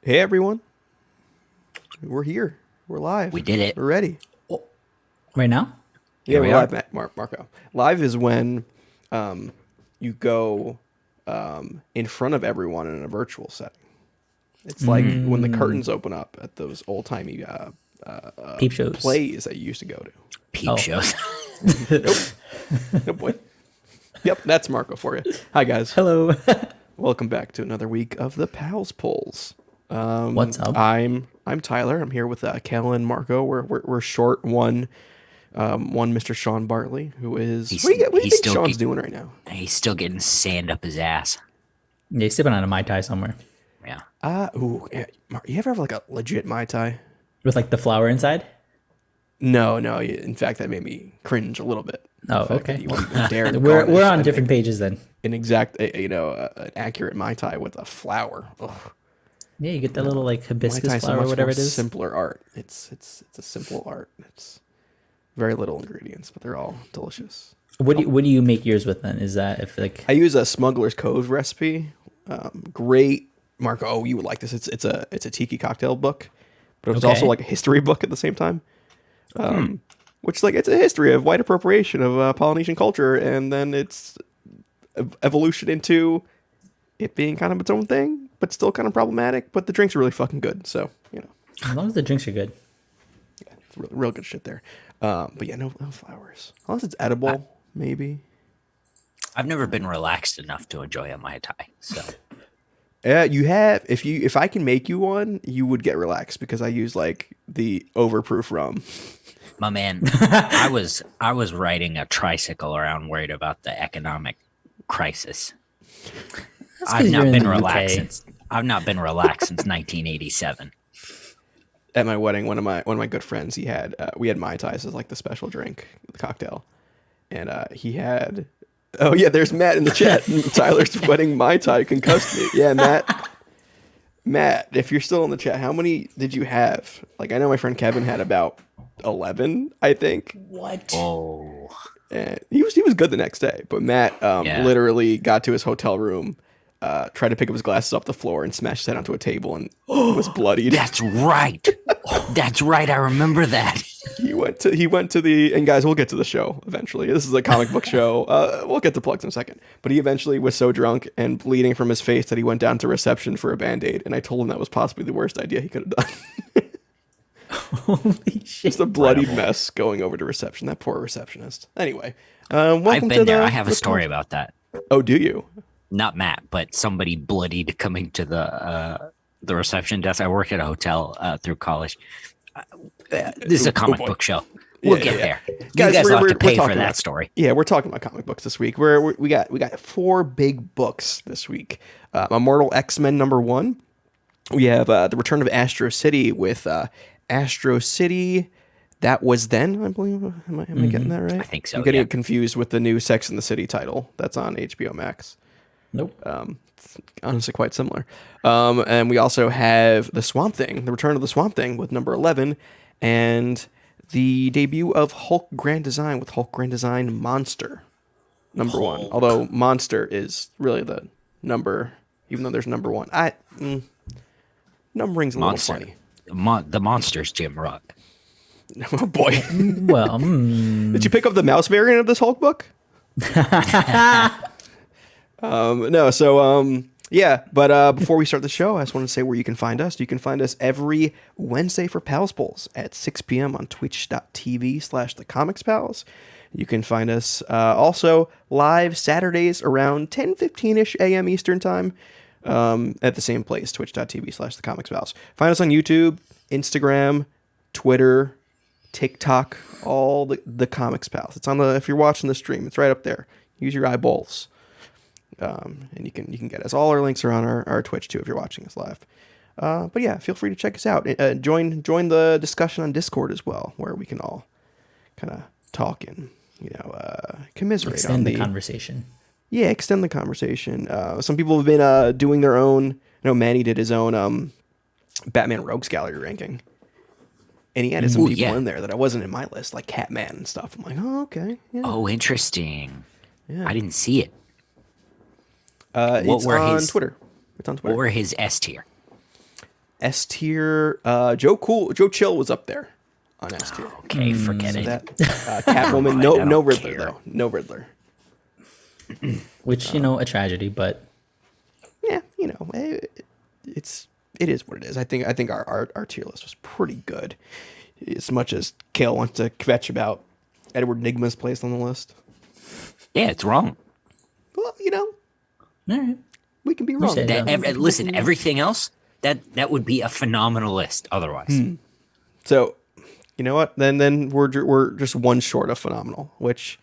Hey everyone, we're here. We're live. We did it. We're ready. Right now? Yeah, Here we're we are. live, Marco. Live is when you go in front of everyone in a virtual setting. It's like when the curtains open up at those old timey Peep shows. plays that you used to go to. Peep Oh. shows. Oh boy. Yep, that's Marco for you. Hi guys. Hello. Welcome back to another week of the Pals Polls. What's up? I'm Tyler. I'm here with Kel and Marco. We're short one Mr. Sean Bartley, who is what do you think Sean's doing right now? He's still getting sand up his ass. Yeah, he's sipping on a Mai Tai somewhere Yeah. Yeah. You ever have like a legit Mai Tai? with like the flower inside. No. In fact, that made me cringe a little bit. Oh, The fact that okay. you would even dare to We're garnish on different pages then. an exact, an accurate Mai Tai with a flower. Ugh. Yeah, you get that little like Mai hibiscus Tai is so flower, much whatever more it is. simpler art. It's a simple art. It's very little ingredients, but they're all delicious. What do you make yours with then? Is that if like I use a Smuggler's Cove recipe. Great, Marco. Oh, you would like this. It's a tiki cocktail book, but it was also Okay. like a history book at the same time. Which like it's a history of white appropriation of Polynesian culture, and then it's evolution into it being kind of its own thing, but still kind of problematic. But the drinks are really fucking good, so as long as the drinks are good? it's real good shit there. But yeah, no flowers unless it's edible, maybe. I've never been relaxed enough to enjoy a Mai Tai. So Yeah, you have. If I can make you one, you would get relaxed because I use like the overproof rum. my man, I was riding a tricycle around worried about the economic crisis. That's 'cause I've you're not in been the relaxed UK. since 1987. At my wedding, one of my good friends, he had we had Mai Tais as like the special drink, the cocktail, and he had. Oh yeah, there's Matt in the chat. Tyler's wedding Mai Tai concussed me. Yeah, Matt. Matt, if you're still in the chat, how many did you have? Like I know my friend Kevin had about 11, I think. What? Oh, And he was good the next day, but Matt Yeah. literally got to his hotel room, tried to pick up his glasses off the floor and smashed his head onto a table and was bloodied. that's right. That's right. I remember that. He went to the, and guys, we'll get to the show eventually. This is a comic book show. We'll get to plugs in a second. But he eventually was so drunk and bleeding from his face that he went down to reception for a Band-Aid, and I told him that was possibly the worst idea he could have done. Holy shit! Just a bloody mess going over to reception. That poor receptionist. Anyway, welcome I've to been there. the- I have a story about that. Oh, do you? Not Matt, but somebody bloodied coming to the reception desk. I work at a hotel through college. This is a comic boy. book show. We'll Yeah, get yeah. there. Guys, You guys will have to pay for talking that about- story. Yeah, we're talking about comic books this week. We got 4 big books this week. Immortal X-Men #1. We have the Return of Astro City with Astro City. That was then, I believe. Am I getting that right? I think so, I'm getting yeah. it confused with the new Sex and the City title that's on HBO Max. Nope. It's honestly quite similar. And we also have the Swamp Thing, the Return of the Swamp Thing with #11, and the debut of Hulk Grand Design with Hulk Grand Design Monster #1. Although Monster is really the number, even though there's #1. Numbering's a Monster. little The monster's Jim Rock. funny. Oh boy. Well, Did you pick up the mouse variant of this Hulk book? No, so yeah, but before we start the show, I just want to say where you can find us. You can find us every Wednesday for Pals Polls at 6 p.m. on twitch.tv/thecomicspals. You can find us also live Saturdays around 10:15ish a.m. Eastern time at the same place, twitch.tv/thecomicspals. Find us on YouTube, Instagram, Twitter, TikTok, all the Comics Pals. It's on the, if you're watching the stream, it's right up there. Use your eyeballs. And you can get us. All our links are on our Twitch too if you're watching us live. But yeah, feel free to check us out. Join the discussion on Discord as well, where we can all kind of talk and commiserate on extend the conversation. Yeah, extend the conversation. Some people have been doing their own. Manny did his own Batman Rogues Gallery ranking, and he added some people in there that I wasn't in my list, like Catman and stuff. I'm like, oh okay, yeah. Oh, interesting. Yeah. I dn't see it. It's on Twitter. It's on Twitter. What were his S tier? S tier. Joe Chill was up there on S tier. Okay, forget it. That Catwoman, I no don't Riddler care. though, no Riddler. Which, a tragedy, but Yeah, it is what it is. I think our tier list was pretty good. As much as Kale wants to kvetch about Edward Nygma's place on the list. Yeah, it's wrong. Well, all right. we can be wrong. said That, Yeah. listen, everything else that would be a phenomenal list. Otherwise, So, you know what? Then we're just one short of phenomenal, which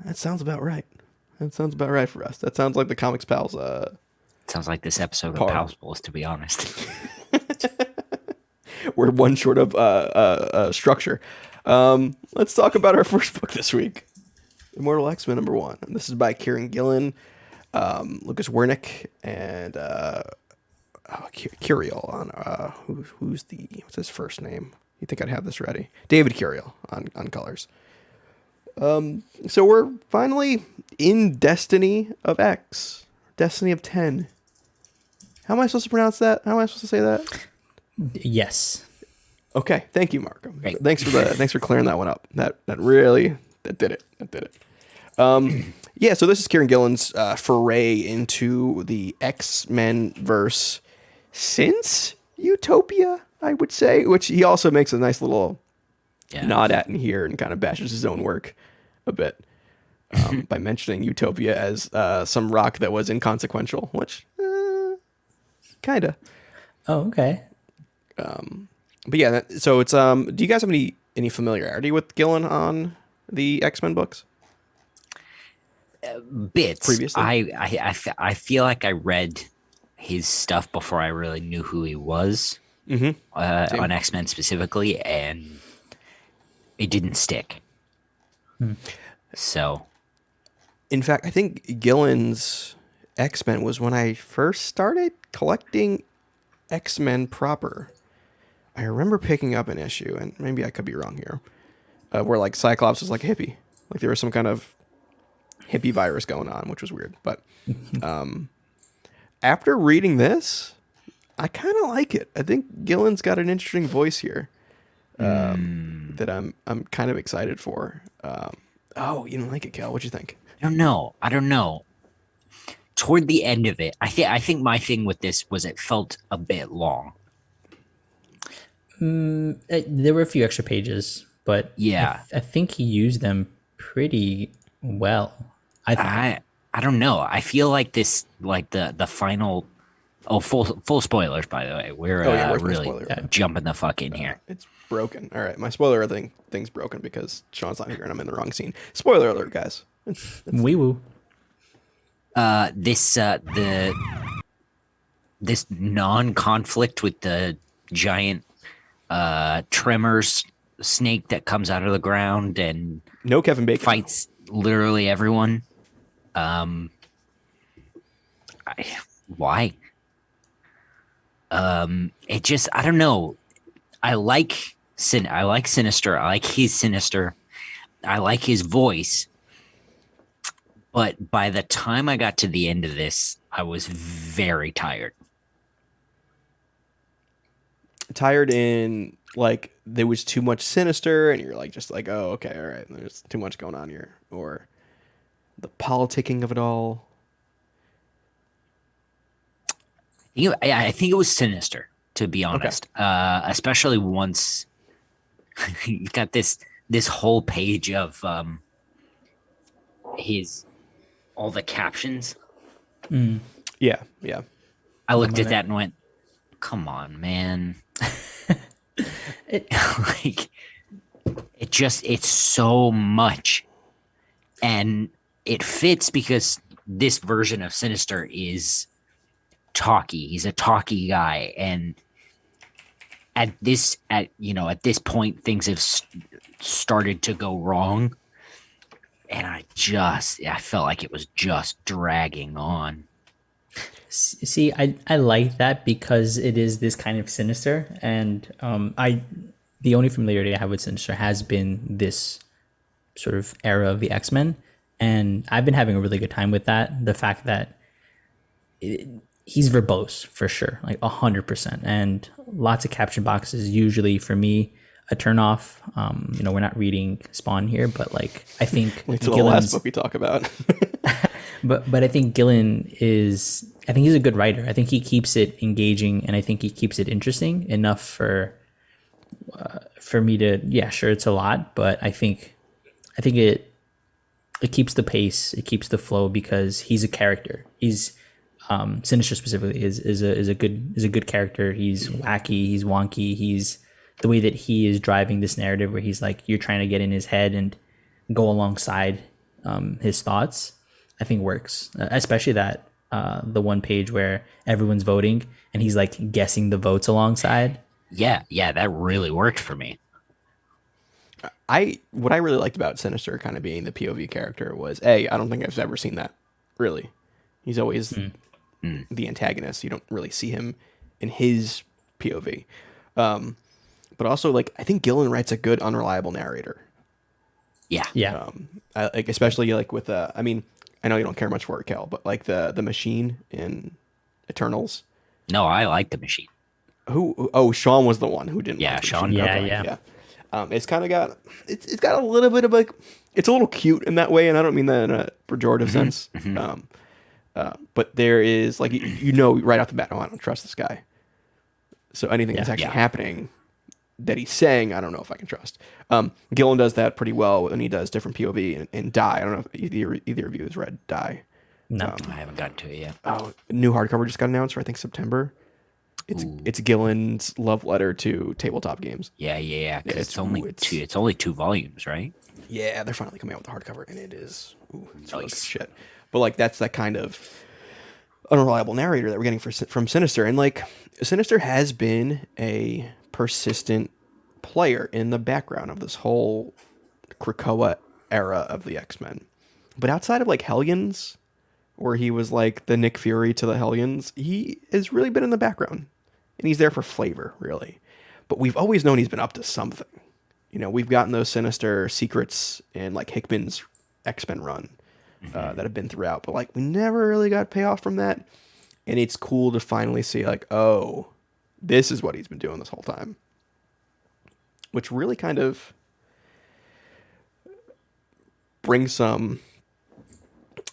that sounds about right. That sounds about right for us. That sounds like the Comics Pals. sounds like this episode Par. of Pals Bulls, to be honest. We're one short of structure. Let's talk about our first book this week, Immortal X-Men #1. And this is by Kieran Gillen, Lucas Wernick, and Curiel on what's his first name? You think I'd have this ready? David Curiel on colors. So we're finally in Destiny of X, Destiny of 10. How am I supposed to pronounce that? How am I supposed to say that? Yes. Okay, thank you, Mark. Great. Thanks for clearing that one up. That did it. Yeah, so this is Kieran Gillen's foray into the X-Men verse since Utopia, I would say, which he also makes a nice little nod at in here and kind of bashes his own work a bit by mentioning Utopia as some rock that was inconsequential, which kind of. Oh, okay. But yeah, so it's do you guys have any familiarity with Gillen on the X-Men books? Bits. Previously? I feel like I read his stuff before I really knew who he was on X-Men specifically, and it didn't stick. So, In fact, I think Gillen's X-Men was when I first started collecting X-Men proper. I remember picking up an issue, and maybe I could be wrong here, where like Cyclops was like a hippie, like there was some kind of hippie virus going on, which was weird. But after reading this, I kind of like it. I think Gillen's got an interesting voice here that I'm kind of excited for. Oh, you don't like it, Cal? What'd you think? I don't know. Toward the end of it, I think my thing with this was it felt a bit long. There were a few extra pages, but Yeah. I think he used them pretty well. I don't know. I feel like this, like the final. Oh, full spoilers, by the way. We're where's my really spoiler? jumping the fuck in here. It's broken. All right, my spoiler thing's broken because Sean's not here and I'm in the wrong scene. Spoiler alert, guys. Wee woo. This non-conflict with the giant tremors snake that comes out of the ground and No Kevin Bacon. fights literally everyone. Why? It just, I don't know. I like Sinister. I like he's Sinister. I like his voice. But by the time I got to the end of this, I was very tired. Tired in like there was too much Sinister, and you're like just like, oh, okay, all right, there's too much going on here, or the politicking of it all. I think it was Sinister, to be honest. Especially once you got this whole page of all the captions. Yeah. I looked at that and went, "Come on, man!" It's so much, and it fits because this version of Sinister is talky. He's a talky guy, and at this point, things have started to go wrong, and I felt like it was just dragging on. See, I like that because it is this kind of Sinister, and the only familiarity I have with Sinister has been this sort of era of the X-Men, and I've been having a really good time with that. The fact that he's verbose for sure, like 100%, and lots of caption boxes. Usually for me, a turn off. We're not reading Spawn here, but like I think It's the last book we talk about. but I think Gillen is. I think he's a good writer. I think he keeps it engaging, and I think he keeps it interesting enough for me to. Yeah, sure, it's a lot, but I think it keeps the pace, it keeps the flow because he's a character. He's Sinister specifically is a good character. He's wacky, he's wonky, he's the way that he is driving this narrative where he's like you're trying to get in his head and go alongside his thoughts. I think works, especially that the one page where everyone's voting and he's like guessing the votes alongside. Yeah, that really worked for me. What I really liked about Sinister kind of being the POV character was I don't think I've ever seen that really. He's always the antagonist. You don't really see him in his POV. But also, like, I think Gillen writes a good unreliable narrator. Yeah. Especially like with I mean, I know you don't care much for it, Kel, but like the machine in Eternals. No, I like the machine. Sean was the one who didn't. Yeah, like the Sean. machine. Yeah. It's kind of got it's got a little bit of like it's a little cute in that way, and I don't mean that in a pejorative sense. But there is like right off the bat, I don't trust this guy. So anything that's actually happening that he's saying, I don't know if I can trust. Gillen does that pretty well when he does different POV and Die. I don't know if either of you has read Die. No, I haven't gotten to it yet. New hardcover just got announced for I think September. It's Gillen's love letter to tabletop games. Yeah. It's only 2 volumes, right? Yeah, they're finally coming out with the hardcover, and it's Nice. really good shit. But like that's that kind of unreliable narrator that we're getting from Sinister, and like Sinister has been a persistent player in the background of this whole Krakoa era of the X-Men. But outside of like Hellions, where he was like the Nick Fury to the Hellions, he has really been in the background. And he's there for flavor, really. But we've always known he's been up to something. We've gotten those Sinister secrets in like Hickman's X-Men run that have been throughout. But like we never really got payoff from that. And it's cool to finally see like, oh, this is what he's been doing this whole time. Which really kind of brings some,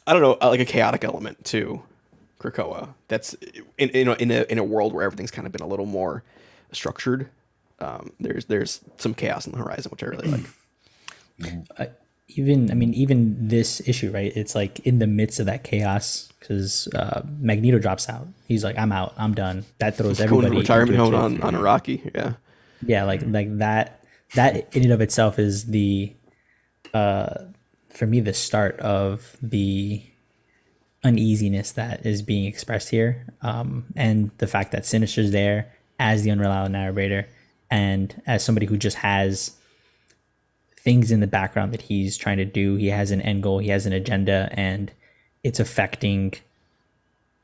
I don't know, like a chaotic element to Krakoa. That's in a world where everything's kind of been a little more structured. There's some chaos on the horizon, which I really like. Even this issue, right? It's like in the midst of that chaos because Magneto drops out. He's like, "I'm out. I'm done." That throws everybody going to retirement home into on Iraqi. Yeah. Yeah, like that. That in and of itself is the, for me, the start of the uneasiness that is being expressed here, and the fact that Sinister's there as the unreliable narrator and as somebody who just has things in the background that he's trying to do. He has an end goal, he has an agenda, and it's affecting.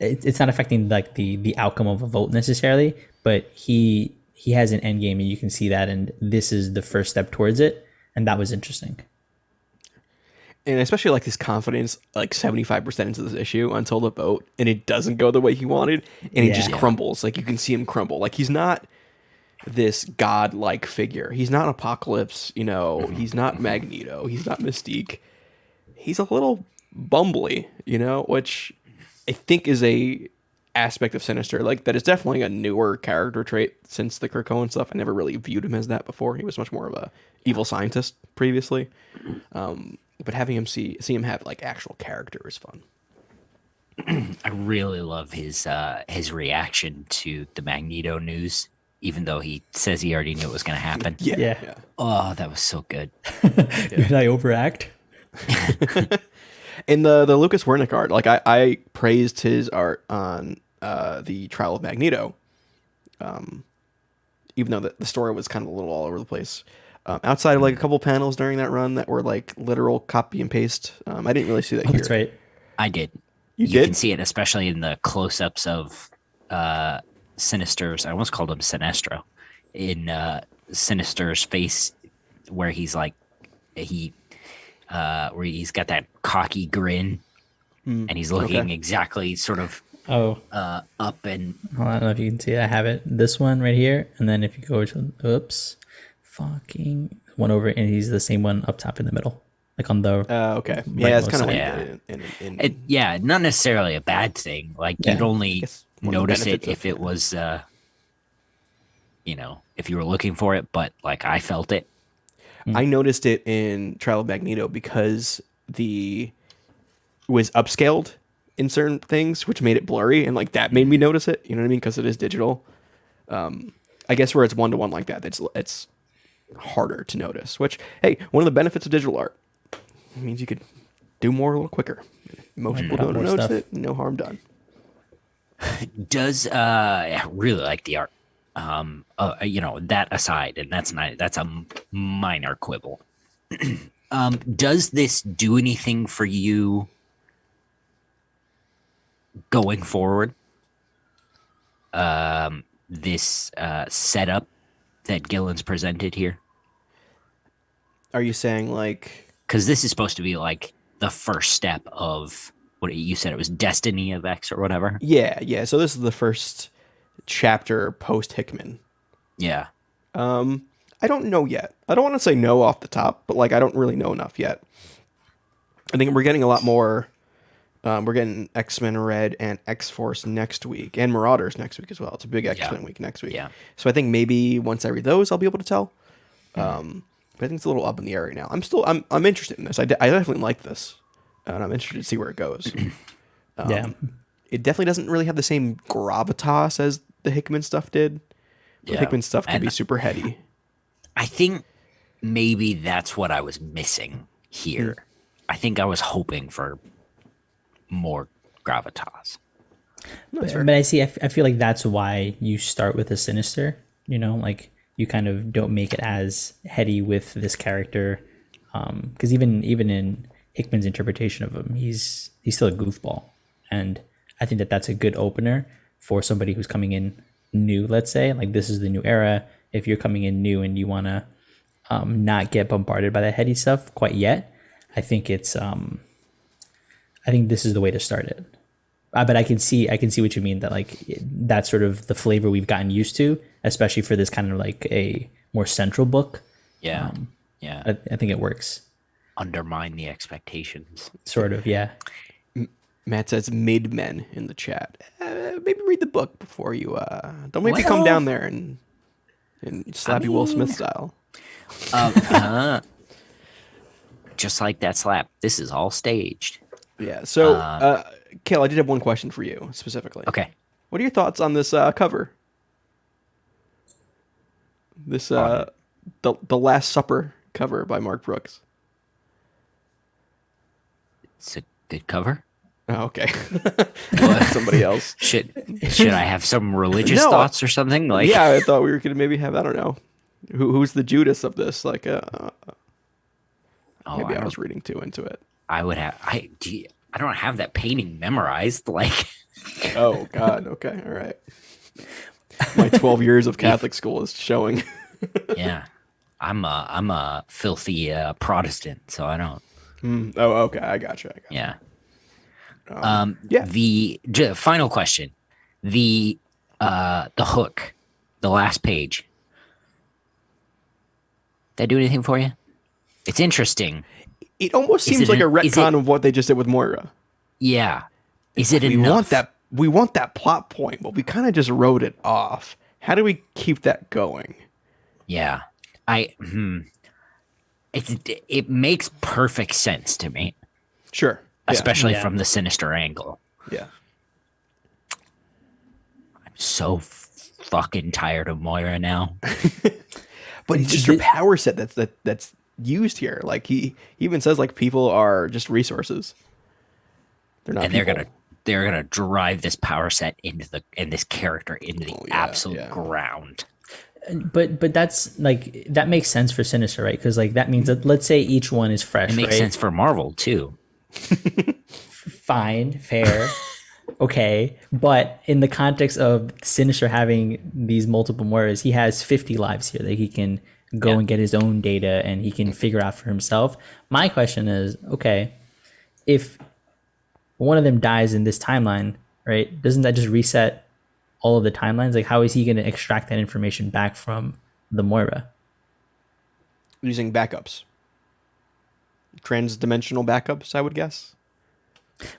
It's not affecting like the outcome of a vote necessarily, but he has an end game, and you can see that, and this is the first step towards it, and that was interesting. And especially like his confidence, like 75% into this issue until the vote, and it doesn't go the way he wanted, and he just crumbles. Like you can see him crumble. Like he's not this god-like figure. He's not Apocalypse, he's not Magneto, he's not Mystique. He's a little bumbly, which I think is a aspect of Sinister. Like that is definitely a newer character trait since the Krakoan stuff. I never really viewed him as that before. He was much more of a evil scientist previously. But having him see him have like actual character is fun. I really love his reaction to the Magneto news, even though he says he already knew it was going to happen. Yeah. Oh, that was so good. Did I overact? In the Lucas Wernick art, like I praised his art on the Trial of Magneto, even though the story was kind of a little all over the place. Outside of like a couple panels during that run that were like literal copy and paste, I didn't really see that here. That's right. I did. You You did? can see it, especially in the close-ups of Sinister's. I almost called him Sinestro. In Sinister's face, where he's like, where he's got that cocky grin, and he's looking exactly sort of Oh, up and I don't know if you can see it. I have it. This one right here, and then if you go to fucking one over, and he's the same one up top in the middle, like on the Okay. right Yeah, it's most kind of side. like yeah, not necessarily a bad thing. Like you'd Yeah. only guess one of the notice it benefits if of- it was, if you were looking for it. But like I felt it. I noticed it in Trial of Magneto because it was upscaled in certain things, which made it blurry, and like that made me notice it. You know what I mean? Because it is digital. I guess where it's 1-to-1 like that, it's harder to notice. Which, hey, one of the benefits of digital art, it means you could do more a little quicker. Most people put don't more notice stuff. it. No harm done. I really like the art. That aside, and that's a minor quibble. Does this do anything for you going forward? This setup that Gillen's presented here, Are you saying like? because this is supposed to be like the first step of what you said, it was Destiny of X or whatever. Yeah, yeah. So this is the first chapter post Hickman. Yeah. I don't know yet. I don't want to say no off the top, but like I don't really know enough yet. I think we're getting a lot more. We're getting X-Men Red and X-Force next week, and Marauders next week as well. It's a big X-Men week next week. Yeah. So I think maybe once I read those, I'll be able to tell. But I think it's a little up in the air right now. I'm interested in this. I definitely like this, and I'm interested to see where it goes. Yeah. It definitely doesn't really have the same gravitas as the Hickman stuff did. The Yeah. Hickman stuff can And be super heady. I think maybe that's what I was missing here. I think I was hoping for more gravitas. But I see. I feel like that's why you start with a Sinister. You know, like you kind of don't make it as heady with this character, because even in Hickman's interpretation of him, he's still a goofball, and I think that's a good opener for somebody who's coming in new. Let's say like this is the new era. If you're coming in new and you want to not get bombarded by that heady stuff quite yet, I think it's I think this is the way to start it. But I can see what you mean, that like that's sort of the flavor we've gotten used to, especially for this kind of like a more central book. Yeah. Yeah. I think it works. Undermine the expectations. Sort of, yeah. Matt says mid men in the chat. Maybe read the book before you. Don't make me come down there and slap you Will Smith style. Just like that slap. This is all staged. Yeah. So, Kale, I did have one question for you specifically. Okay. What are your thoughts on this cover? This the Last Supper cover by Mark Brooks. It's a good cover. Oh, okay. Somebody else. Should I have some religious No. thoughts or something? Like Yeah, I thought we were gonna maybe have, I don't know, who's the Judas of this? Like, maybe I was reading too into it. I would have I don't have that painting memorized. Like Oh God. Okay. All right. My 12 years of Catholic school is showing. yeah. I'm a filthy Protestant, so I don't. Oh, okay. I gotcha. Yeah. Yeah. The final question, the hook, the last page. Did I do anything for you? It's interesting. It almost Is seems it like a an- is retcon it- of what they just did with Moira. Yeah. Is it We enough? want that plot point, but we kind of just wrote it off. How do we keep that going? Yeah. It makes perfect sense to me, Sure. Yeah. especially Yeah. from the Sinister angle. Yeah. I'm so fucking tired of Moira now. But it's just her power set that's used here. Like he even says like people are just resources. They're not And people. they're gonna drive this power set and this character into the yeah, absolute yeah. ground. But that's like that makes sense for Sinister, right? Because like that means that let's say each one is fresh. It makes right? sense for Marvel too. Fine, fair, okay. But in the context of Sinister having these multiple Moiras, he has 50 lives here that he can go and get his own data and he can figure out for himself. My question is, okay, if one of them dies in this timeline, right? Doesn't that just reset all of the timelines? Like, how is he going to extract that information back from the Moira? Using backups. Trans-dimensional backups, I would guess.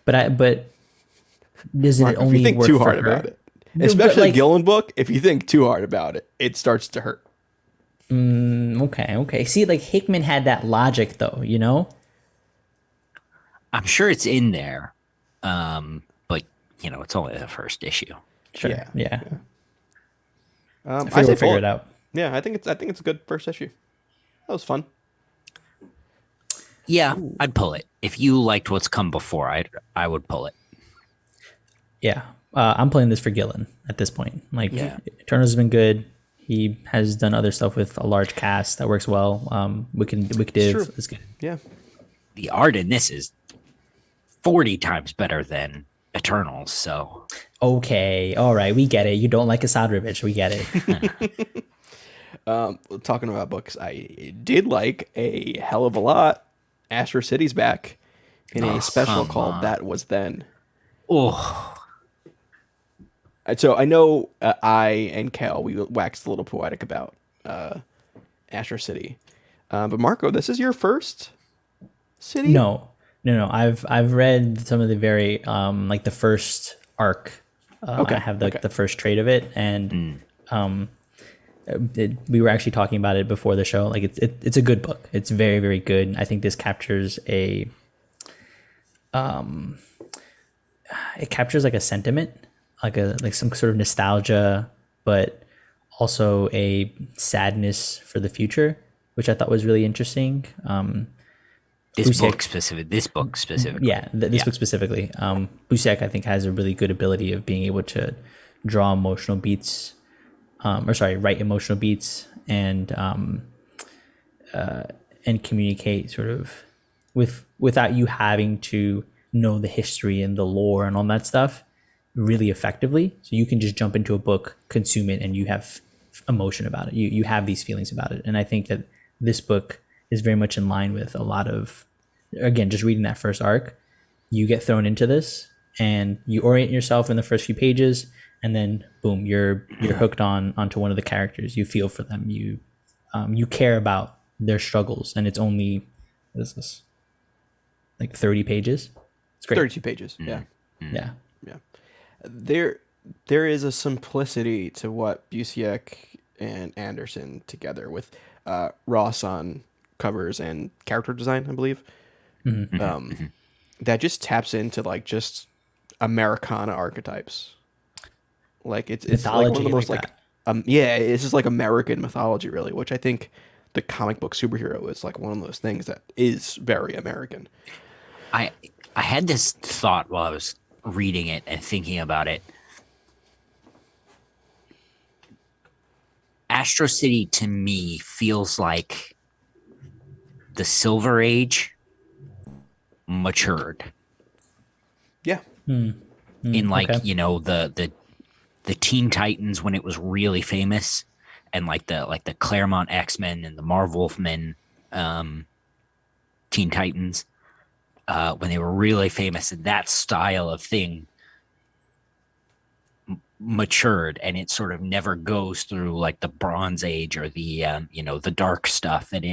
But doesn't Mark, it if you only think work too for hard her? about it, No, but, especially like, the Gillen book, if you think too hard about it, it starts to hurt. okay. See, like Hickman had that logic, though. You know, I'm sure it's in there, but it's only the first issue. sure, Yeah. yeah. I I say we'll pull figure it. it out. Yeah, I think it's a good first issue. That was fun. Yeah, I'd pull it. If you liked what's come before, I would pull it. Yeah, I'm playing this for Gillen at this point. Like, Yeah. Eternals has been good. He has done other stuff with a large cast that works well. Wicked true. is good. Yeah. The art in this is 40 times better than Eternals. So Okay, all right, we get it. You don't like Asad Rivich, we get it. Talking about books, I did like a hell of a lot. Astro City's back in a special come called on. That Was Then. oh, So I know I and Cal, we waxed a little poetic about Astro City. But Marco, this is your first city? No. I've read some of the very like the first arc. Okay, I have okay. the first trade of it, and we were actually talking about it before the show. Like it's a good book. It's very, very good. I think this captures it captures like a sentiment, like some sort of nostalgia, but also a sadness for the future, which I thought was really interesting. this Busiek- book specifically. Yeah, this book specifically. Busiek, I think, has a really good ability of being able to draw emotional beats, write emotional beats and communicate sort of without you having to know the history and the lore and all that stuff really effectively. So you can just jump into a book, consume it, and you have emotion about it. You have these feelings about it. And I think that this book is very much in line with a lot of, again, just reading that first arc, you get thrown into this and you orient yourself in the first few pages, and then boom, you're hooked onto one of the characters. You feel for them. You care about their struggles, and it's only, what is this, like 30 pages? It's great. 32 pages. Yeah. Yeah. Yeah. There is a simplicity to what Busiek and Anderson together with Ross on covers and character design, I believe. That just taps into like just Americana archetypes. Like it's like one of the Mythology, most like like it's just like American mythology really, which I think the comic book superhero is like one of those things that is very American. I had this thought while I was reading it and thinking about it. Astro City to me feels like the Silver Age matured Yeah. in like, okay. the Teen Titans when it was really famous, and like the Claremont X-Men and the Marv Wolfman Teen Titans when they were really famous, and that style of thing matured, and it sort of never goes through like the Bronze Age or the the dark stuff, and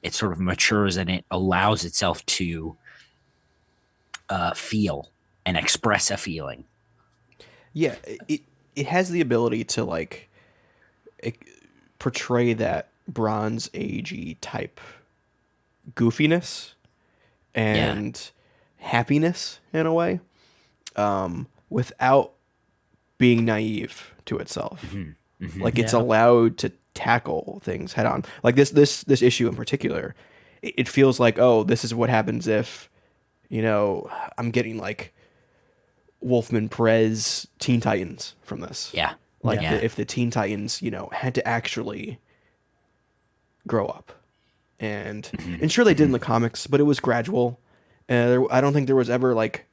it sort of matures and it allows itself to feel and express a feeling. Yeah, it has the ability to like portray that Bronze Agey type goofiness and happiness in a way, without being naive to itself. Like it's Yeah. allowed to tackle things head on. Like this issue in particular, it feels like, oh, this is what happens if, I'm getting like Wolfman Perez Teen Titans from this. Yeah. Like Yeah. if the Teen Titans, had to actually grow up. And sure they did in the comics, but it was gradual. I don't think there was ever like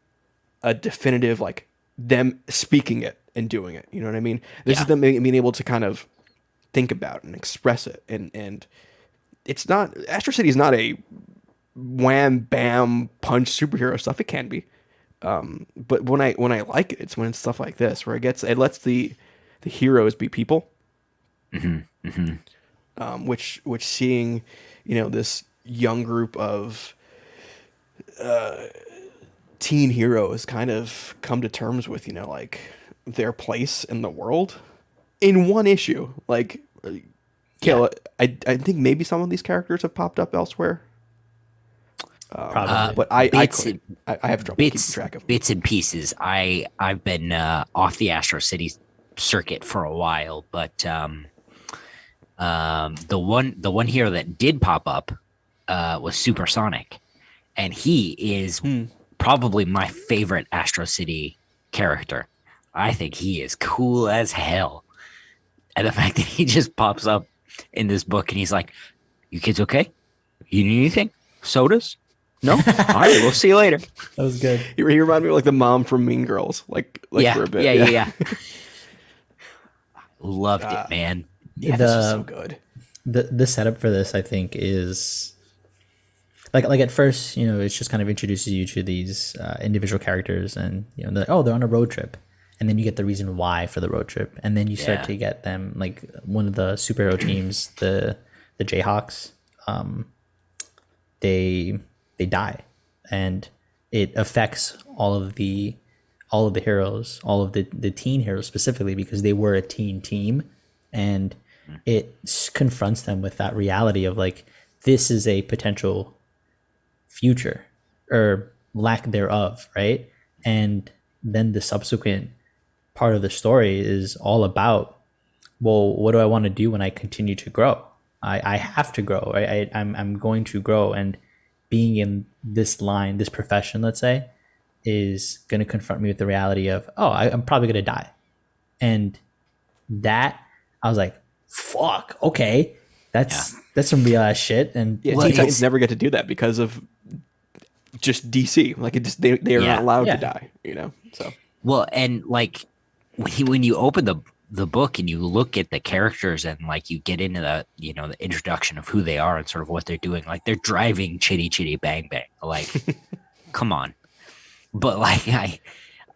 a definitive like them speaking it and doing it. You know what I mean? This is them being able to kind of think about and express it. And it's not, Astro City is not a wham bam punch superhero stuff. It can be, But when I like it, it's when it's stuff like this where it lets the heroes be people. Which seeing, this young group of teen heroes kind of come to terms with, like their place in the world in one issue. Like, Kayla, I think maybe some of these characters have popped up elsewhere. Probably. But I have trouble keeping track of them. Bits and pieces. I've been off the Astro City circuit for a while, but the one hero that did pop up was Supersonic, and he is probably my favorite Astro City character. I think he is cool as hell, and the fact that he just pops up in this book and he's like, "You kids okay? You need anything? Sodas? No? All right, we'll see you later." That was good. He reminded me of like the mom from Mean Girls, like for a bit. Yeah. Loved it, man. Yeah, this is so good. The setup for this, I think, is like at first, it's just kind of introduces you to these individual characters, and they're on a road trip, and then you get the reason why for the road trip, and then you start to get them, like one of the superhero teams, the Jayhawks, they die, and it affects all of the heroes, all of the teen heroes specifically, because they were a teen team, and it confronts them with that reality of like, this is a potential future or lack thereof, right? And then the subsequent part of the story is all about, well, what do I want to do when I continue to grow? I have to grow, right? I'm going to grow, and being in this line, this profession, let's say, is going to confront me with the reality of, I'm probably going to die. And that, I was like, fuck, okay, that's some real ass shit. And Teen Titans never get to do that because of just DC. Like, they are not allowed to die, So Well, and like when you open the book and you look at the characters and like you get into the the introduction of who they are and sort of what they're doing, like they're driving Chitty Chitty Bang Bang. Like, come on. But like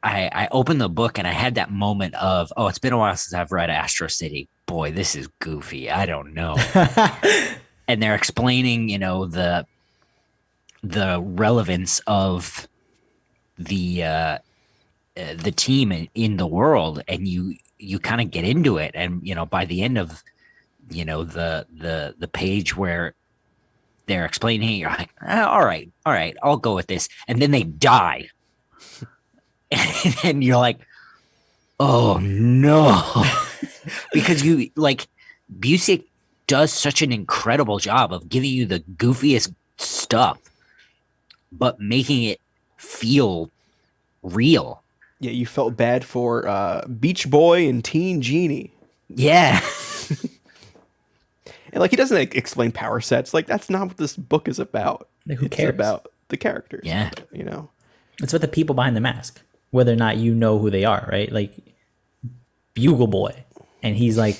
I opened the book and I had that moment of, it's been a while since I've read Astro City. Boy, this is goofy. I don't know. And they're explaining, the relevance of the team in the world, and you kind of get into it, and by the end of the page where they're explaining, you're like, all right, I'll go with this, and then they die. And you're like, oh no. Because Busiek does such an incredible job of giving you the goofiest stuff but making it feel real. Yeah, you felt bad for Beach Boy and Teen Genie. Yeah. And like, he doesn't explain power sets. Like, that's not what this book is about. Who cares? It's about the characters. Yeah. It's about the people behind the mask, whether or not you know who they are, right? Like Bugle Boy. And he's like,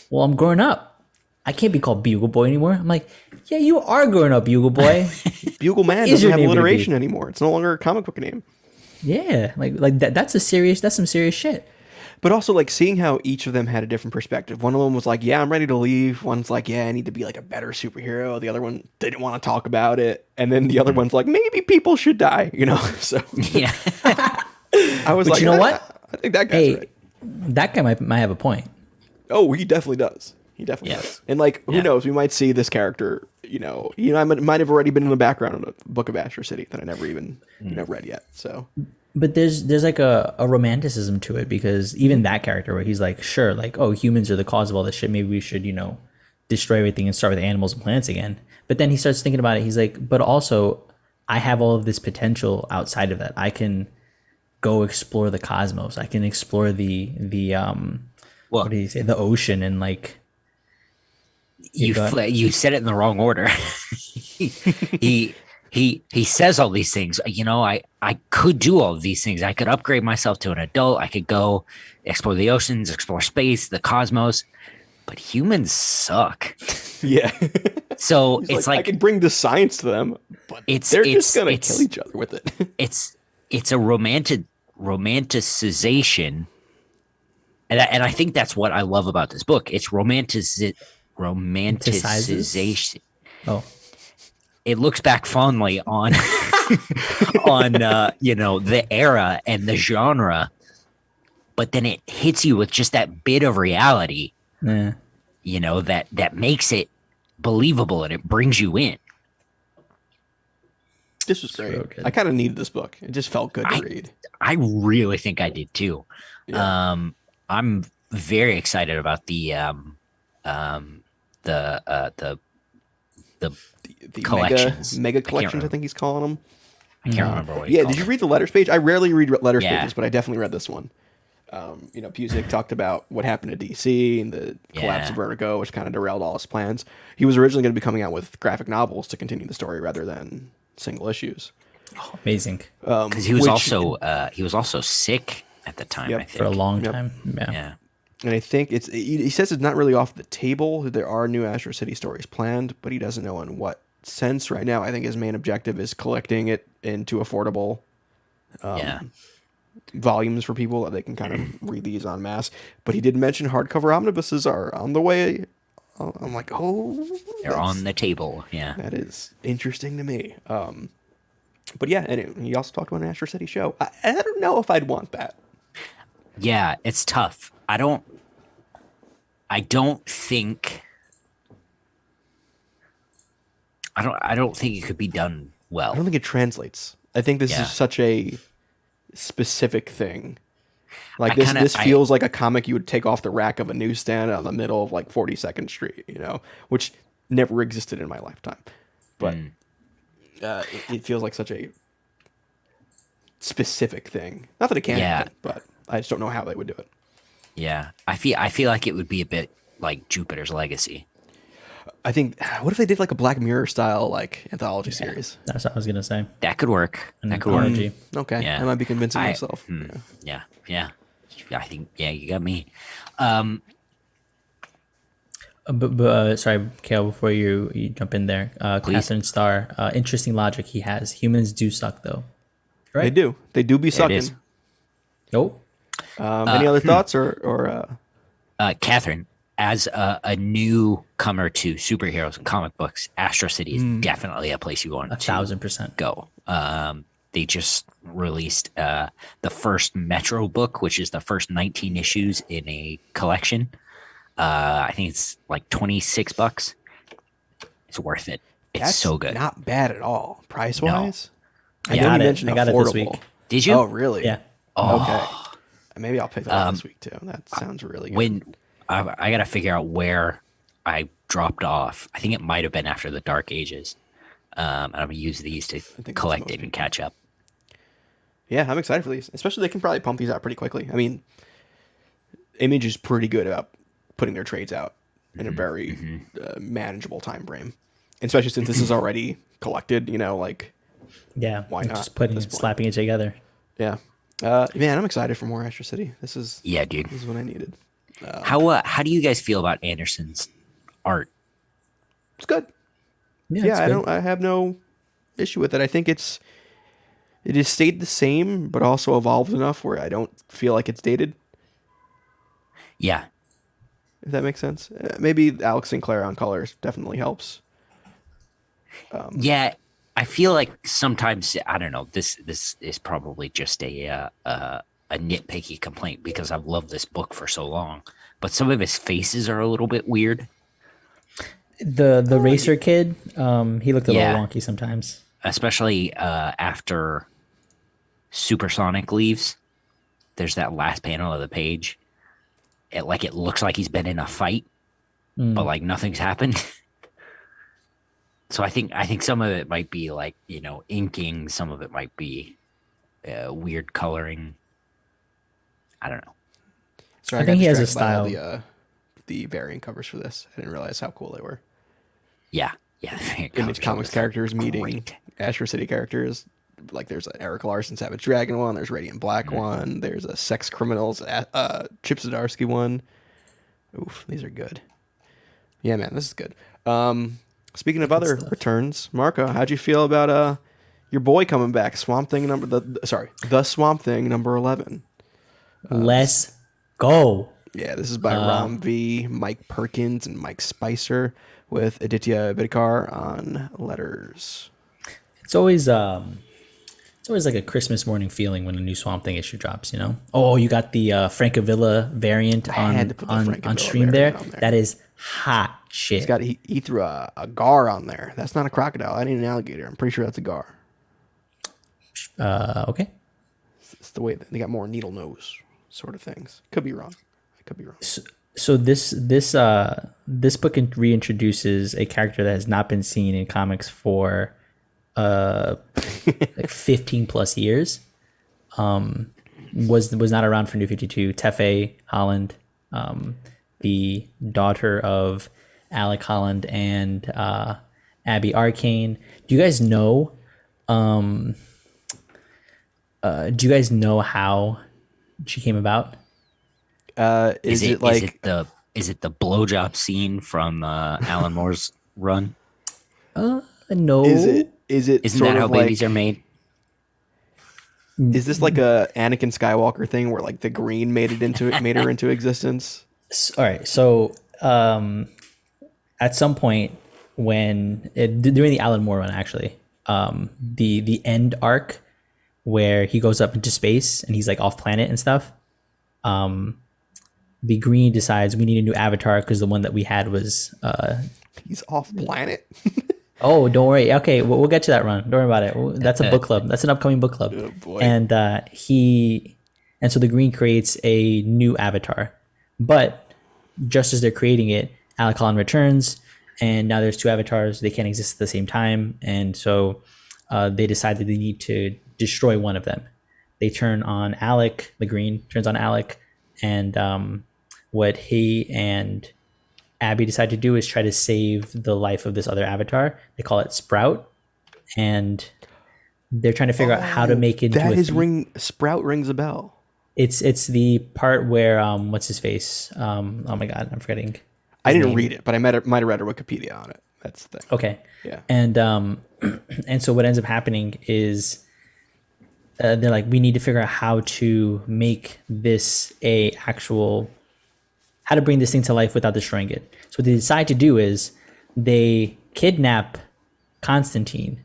well, I'm growing up. I can't be called Bugle Boy anymore. I'm like, yeah, you are growing up, Bugle Boy. Bugle Man doesn't have alliteration anymore. It's no longer a comic book name. Yeah, like that's some serious shit. But also, like, seeing how each of them had a different perspective. One of them was like, yeah, I'm ready to leave. One's like, yeah, I need to be like a better superhero. The other one didn't want to talk about it. And then the other one's like, maybe people should die, So Yeah. I was But like, you know what? I think that guy's right. That guy might have a point. Oh, he definitely does. He definitely does. And like, who knows? We might see this character. I might have already been in the background in a book of Astro City that I never even read yet. So, but there's like a romanticism to it, because even that character where he's like, sure, like, oh, humans are the cause of all this shit. Maybe we should, destroy everything and start with animals and plants again. But then he starts thinking about it. He's like, but also, I have all of this potential outside of that. I can go explore the cosmos. I can explore the what do you say, the ocean, and like. You said it in the wrong order. he says all these things. I could do all of these things. I could upgrade myself to an adult. I could go explore the oceans, explore space, the cosmos. But humans suck. Yeah. So it's like I could bring the science to them, but they're just gonna kill each other with it. it's a romanticization, and I think that's what I love about this book. It's Synthesizes? romanticization. Oh, It looks back fondly on on the era and the genre, but then it hits you with just that bit of reality, yeah. that makes it believable and it brings you in. This was great. So good. I kind of needed this book. It just felt good to I read. I really think I did too. Yeah. I'm very excited about um the The collections. mega collections, I think he's calling them. I can't remember what. He Yeah, called did you them. read the letters page? I rarely read letters Yeah. pages, but I definitely read this one. Pusick talked about what happened to DC and the collapse of Yeah. Vertigo, which kind of derailed all his plans. He was originally going to be coming out with graphic novels to continue the story rather than single issues. Amazing. Because he was also sick at the time. Yep. I think For a long Yep. time. Yeah. Yeah. And I think he says it's not really off the table. There are new Astro City stories planned, but he doesn't know in what sense right now. I think his main objective is collecting it into affordable Yeah. volumes for people that they can kind of read these en masse. But he did mention hardcover omnibuses are on the way. I'm like, oh, They're on the table. Yeah. that is interesting to me. But yeah, and he also talked about an Astro City show. I don't know if I'd want that. Yeah. It's tough. I don't think. I don't think it could be done I well. don't think it translates. I think this Yeah. is such a specific thing. Like I this, kinda- this I- feels like a comic you would take off the rack of a newsstand out in the middle of like 42nd Street, which never existed in my lifetime. But it feels like such a specific thing. Not that it can't Yeah. happen, but I just don't know how they would do it. Yeah. I feel like it would be a bit like Jupiter's Legacy. I think, what if they did like a Black Mirror style like anthology series? That's what I was gonna say. That could work. An That could work. anthology. Okay, Yeah. I might be convincing I- myself. Yeah. I think you got me. Sorry, Kale, before you jump in there, Please. Catherine Starr, interesting logic he has. Humans do suck though. Right? They do. They do be it sucking. is. Nope. Any other thoughts or Catherine, as a newcomer to superheroes and comic books, Astro City is definitely a place you want to 1,000%. go. They just released the first Metro book, which is the first 19 issues in a collection. I think it's like $26. It's worth it. It's that's so good. not bad at all, price wise. I got it. I got it this week. Did you? Oh, really? Yeah. Okay. Maybe I'll pick that up this week too. That sounds really good. When I got to figure out where I dropped off. I think it might have been after the Dark Ages. And I'm gonna use these to that's collect most it and catch up. Yeah, I'm excited for these. Especially they can probably pump these out pretty quickly. I mean, Image is pretty good about putting their trades out in a very manageable time frame. Especially since this is already collected, like, Yeah. Why not Just at putting this it, point? slapping it together. yeah. Man, I'm excited for more Astro City. This is Yeah, dude. what I needed. How do you guys feel about Anderson's art? It's good. Yeah. Yeah, it's I good. don't. I have no issue with it. I think it has stayed the same, but also evolved enough where I don't feel like it's dated. Yeah, If that makes sense. Maybe Alex Sinclair on colors definitely helps. yeah. I feel like sometimes I don't know. This is probably just a nitpicky complaint because I've loved this book for so long. But some of his faces are a little bit weird, The racer kid, he looked a Yeah. little wonky sometimes. especially after Supersonic leaves. There's that last panel of the page. It looks like he's been in a fight, but like nothing's happened. So I think some of it might be like inking. Some of it might be weird coloring. I don't know. Sorry, I think got he has a distracted by all style. the variant covers for this. I didn't realize how cool they were. Yeah. Image Comics characters meeting Great. Astro City characters. Like there's an Eric Larson Savage Dragon one. There's Radiant Black Mm-hmm. one. There's a Sex Criminals Chip Zdarsky one. Oof, these are good. Yeah, man, this is good. Speaking of other stuff. returns, Marco, how'd you feel about your boy coming back, the Swamp Thing number 11. Let's go. Yeah, this is by Ram V, Mike Perkins, and Mike Spicer with Aditya Bidkar on letters. It's always like a Christmas morning feeling when a new Swamp Thing issue drops, you know? Oh, you got the Francavilla variant on stream there. That is hot shit. He threw a gar on there. That's not a crocodile. I need an alligator. I'm pretty sure that's a gar. Okay. It's the way that they got more needle nose sort of things. Could be wrong. I could be wrong. So this book reintroduces a character that has not been seen in comics for like 15 plus years. Was not around for New 52. Tefe Holland, the daughter of Alec Holland and Abby Arcane. Do you guys know how she came about? Is it the blowjob scene from Alan Moore's run? No. Isn't that how babies are made? Is this like a Anakin Skywalker thing where like the green made her into existence? All right. So at some point during the Alan Moore run, actually, the end arc where he goes up into space and he's like off planet and stuff. The green decides we need a new avatar because the one that we had was he's off planet. Oh, don't worry. Okay, we'll get to that run. Don't worry about it. That's a book club. That's an upcoming book club. Oh, boy. And so the green creates a new avatar. But just as they're creating it, Alec Holland returns, and now there's two avatars. They can't exist at the same time, and so they decide that they need to destroy one of them. They turn on Alec. The green turns on Alec, and what he and Abby decide to do is try to save the life of this other avatar. They call it Sprout, and they're trying to figure out how to make it into Sprout rings a bell. It's the part where what's his face? Oh my god, I'm forgetting. I didn't read it, but I might have read a Wikipedia on it. That's the thing. Okay. Yeah. And and so what ends up happening is they're like, we need to figure out how to make this how to bring this thing to life without destroying it. So what they decide to do is they kidnap Constantine.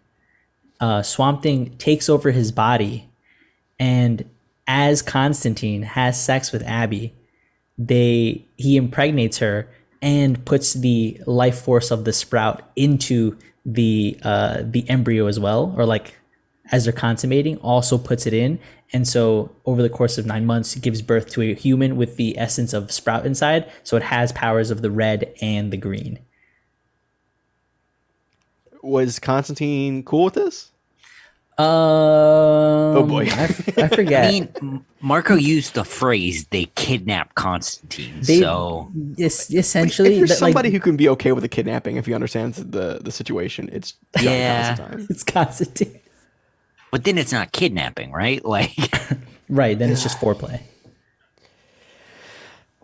Swamp Thing takes over his body, and as Constantine has sex with Abby, he impregnates her and puts the life force of the Sprout into the embryo as well, or like as they're consummating, also puts it in. And so over the course of 9 months, it gives birth to a human with the essence of Sprout inside. So it has powers of the red and the green. Was Constantine cool with this? Oh boy. I forget. I mean, Marco used the phrase "they kidnap Constantine." Essentially, if there's somebody who can be okay with a kidnapping if he understands the situation, it's Constantine. It's Constantine. But then it's not kidnapping, right? Like, right? Then it's just foreplay.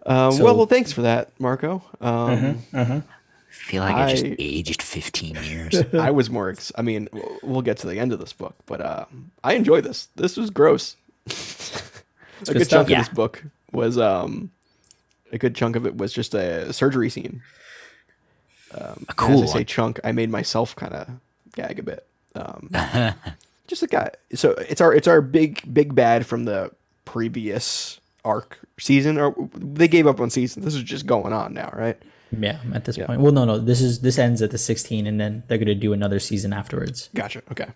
Well, thanks for that, Marco. I feel like I just aged 15 years. I was more. I mean, we'll get to the end of this book, but I enjoyed this. This was gross. A good chunk of this book was a good chunk of it was just a surgery scene. A cool as I say chunk, I made myself kind of gag a bit. Just a guy. So it's our big bad from the previous arc season, or they gave up on season. This is just going on now, right? Yeah, at this point. Well, no. This ends at the 16, and then they're gonna do another season afterwards. Gotcha. Okay.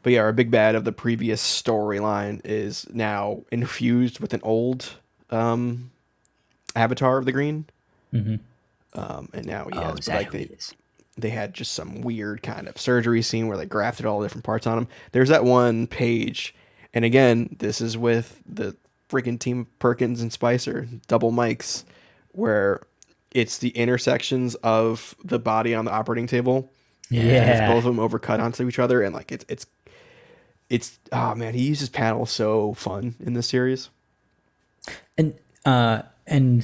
But yeah, our big bad of the previous storyline is now infused with an old avatar of the green. Mm-hmm. And now he has they had just some weird kind of surgery scene where they grafted all the different parts on him. There's that one page, and again, this is with the freaking team Perkins and Spicer, double mics, where it's the intersections of the body on the operating table. Yeah, both of them overcut onto each other, and like it's oh man, he uses panels so fun in this series. And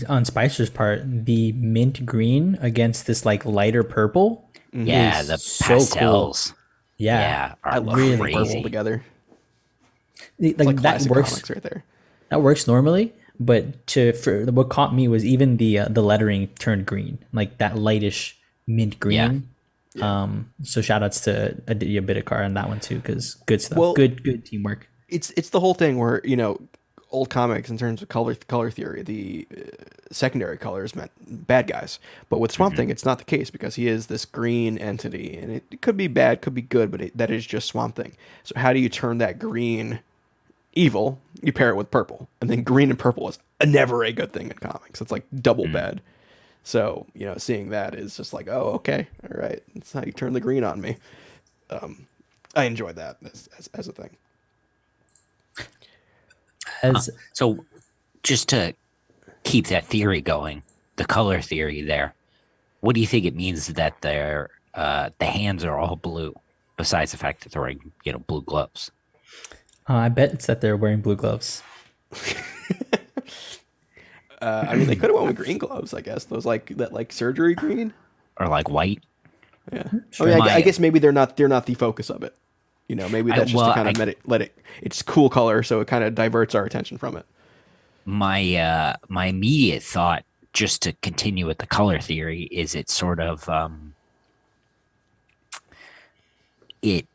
on Spicer's part, the mint green against this like lighter purple. Yeah, the pastels. So cool. Yeah, are I love really really purple crazy. together. like, It's like that classic works. comics right there. That works normally, but for what caught me was even the lettering turned green, like that lightish mint green. Yeah. So shout outs to Aditya Bidikar on that one too, because good stuff. Well, Good teamwork. it's the whole thing where old comics in terms of color theory, the secondary colors meant bad guys, but with Swamp Thing it's not the case because he is this green entity, and it could be bad, could be good, but that is just Swamp Thing. So how do you turn that green evil? You pair it with purple, and then green and purple is never a good thing in comics. It's like double bad. So seeing that is just like, oh, okay, all right, that's how you turn the green on me. I enjoyed that as a thing. As So just to keep that theory going, the color theory there, what do you think it means that the hands are all blue, besides the fact that they're wearing, blue gloves? I bet it's that they're wearing blue gloves. I mean, they could have went with green gloves, I guess. Those like surgery green. Or like white? Yeah. Sure. I mean, My- I guess maybe they're not the focus of it. Maybe that's just to well, kind of let it. It's cool color, so it kind of diverts our attention from it. My immediate thought, just to continue with the color theory, is it sort of it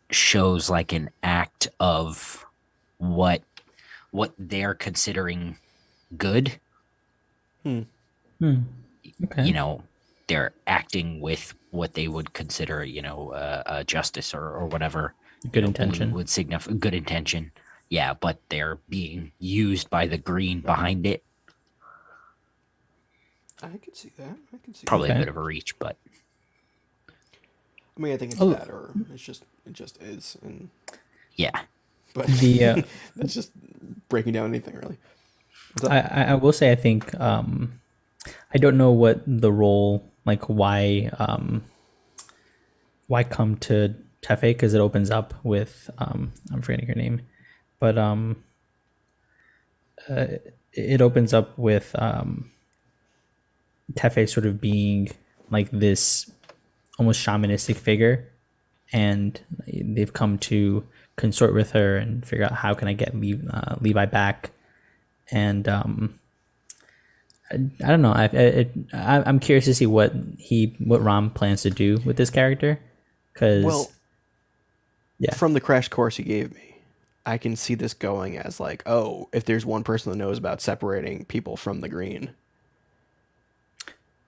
shows like an act of what they're considering good. Okay. They're acting with what they would consider, justice or whatever. Good intention. Would signify good intention. Yeah, but they're being used by the green behind it. I could see that. I could see. Probably Okay. a bit of a reach, but I mean, I think it's Oh. that, or it just is, and yeah. but The that's just breaking down anything really. I will say I think I don't know what the role, like why come to Tefe, because it opens up with I'm forgetting her name, but it opens up with Tefe sort of being like this almost shamanistic figure, and they've come to consort with her and figure out how can I get Levi back. And I don't know. I'm curious to see what Ram plans to do with this character, because Well, yeah, from the crash course he gave me, I can see this going as like, oh, if there's one person that knows about separating people from the green,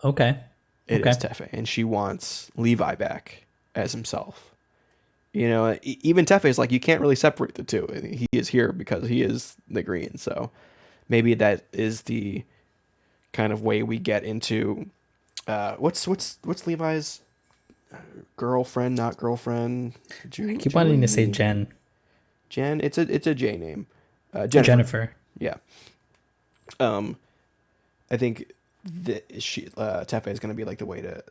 okay, it is Tefe, and she wants Levi back as himself. Even Tefe is like, you can't really separate the two. He is here because he is the green. So maybe that is the kind of way we get into what's Levi's girlfriend, not girlfriend. I keep wanting to say Jen. Jen. It's a J name. Jennifer. Yeah. I think that Tefe is going to be like the way to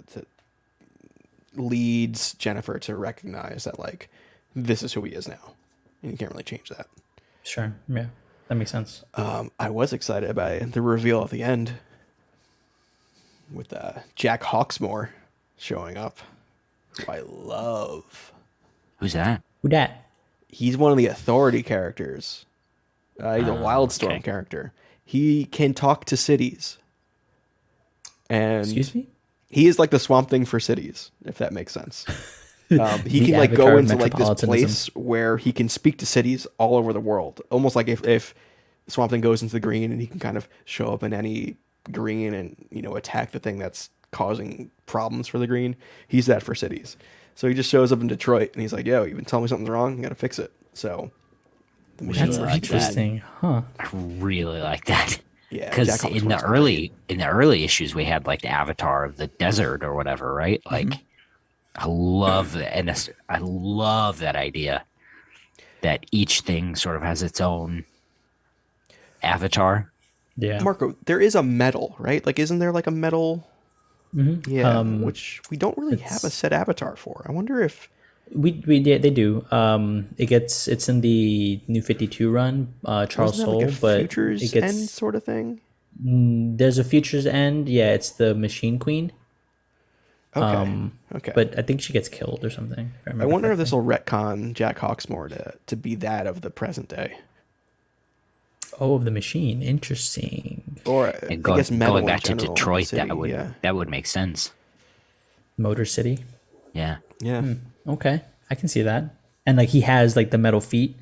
leads Jennifer to recognize that like this is who he is now, and you can't really change that. Sure. Yeah, that makes sense. I was excited about the reveal at the end with Jack Hawksmoor showing up, who I love. Who's that? Who dat? He's one of the Authority characters. He's a Wildstorm okay. character. He can talk to cities. And Excuse me? he is like the Swamp Thing for cities, if that makes sense. He The can like avatar go of into like this metropolitanism. place where he can speak to cities all over the world. Almost like if Swamp Thing goes into the green, and he can kind of show up in any green and attack the thing that's causing problems for the green. He's that for cities. So he just shows up in Detroit and he's like, yo, you've been telling me something's wrong, I gotta fix it. So the machine That's Really learns like to that. interesting, huh? I really like that. Yeah, Because Jack in the Hawksmoor's early issues we had like the avatar of the desert or whatever, right? Like I love that, and I love that idea that each thing sort of has its own avatar. Yeah. Marco, there is a medal, right? Like, isn't there like a medal? Mm-hmm. Yeah, which we don't really have a it's- set avatar for. I wonder if They do. It's in the New 52 run, Charles wasn't that like Soule, a but Futures it gets End sort of thing. there's a Futures End. Yeah, it's the Machine Queen. Okay. Okay. But I think she gets killed or something. I wonder if this will retcon Jack Hawksmoor to be that of the present day. Oh, of the machine. Interesting. Or And I guess metal going in back to general, Detroit, city, that would make sense. Motor City. Yeah. Yeah. Okay, I can see that. And like he has like the metal feet.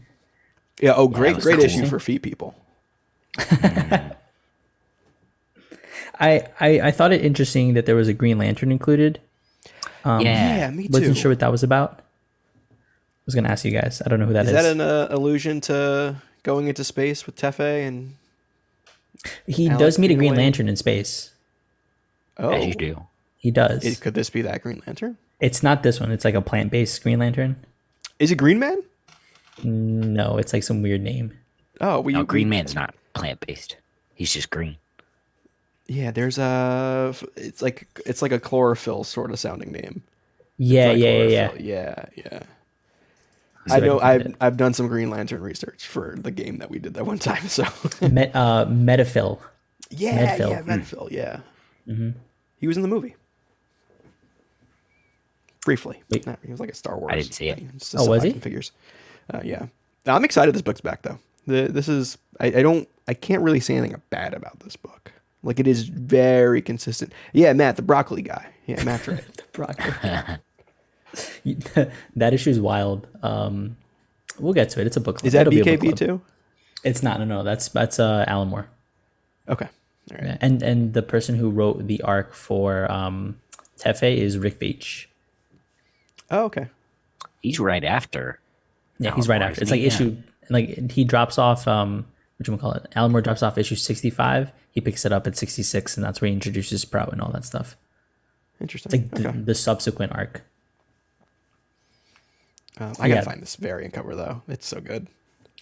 Yeah. Oh, that great was great cool. issue for feet people. I thought it interesting that there was a Green Lantern included. Yeah, me too. Wasn't sure what that was about. I was gonna ask you guys. I don't know who that is. Is that an allusion to going into space with Tefe and? He Alex does meet a being Green away? Lantern in space. Oh, As you do. He does. Could this be that Green Lantern? It's not this one. It's like a plant-based Green Lantern. Is it Green Man? No, it's like some weird name. Oh, No, Green Man's not plant based. He's just green. Yeah, there's it's like a chlorophyll sort of sounding name. Yeah, Like yeah. chlorophyll. Yeah. See I if know. can find I've done some Green Lantern research for the game that we did that one time. So it. Metaphil. yeah, Medfill. yeah, Medfill, yeah. He was in the movie briefly. Wait. He was like a Star Wars. I didn't see it. thing. It's Oh, was he? action Figures. Yeah. Now, I'm excited. This book's back though. This is. I can't really say anything bad about this book. Like it is very consistent. Yeah, Matt, the broccoli guy. Yeah, Matt's right. Broccoli. That issue is wild. We'll get to it. It's a book club. Is that It'll be a book BKB club. too? It's not. No. That's Alan Moore. Okay. All right. Yeah. And the person who wrote the arc for Tefe is Rick Veitch. Oh, okay. He's right after. Yeah, he's right Moore, after. It's isn't like he? issue like he drops off whatchamacallit. Alan Moore drops off issue 65. He picks it up at 66, and that's where he introduces Sprout and all that stuff. Interesting. It's like okay. the subsequent arc. I gotta yeah. find this variant cover though. It's so good.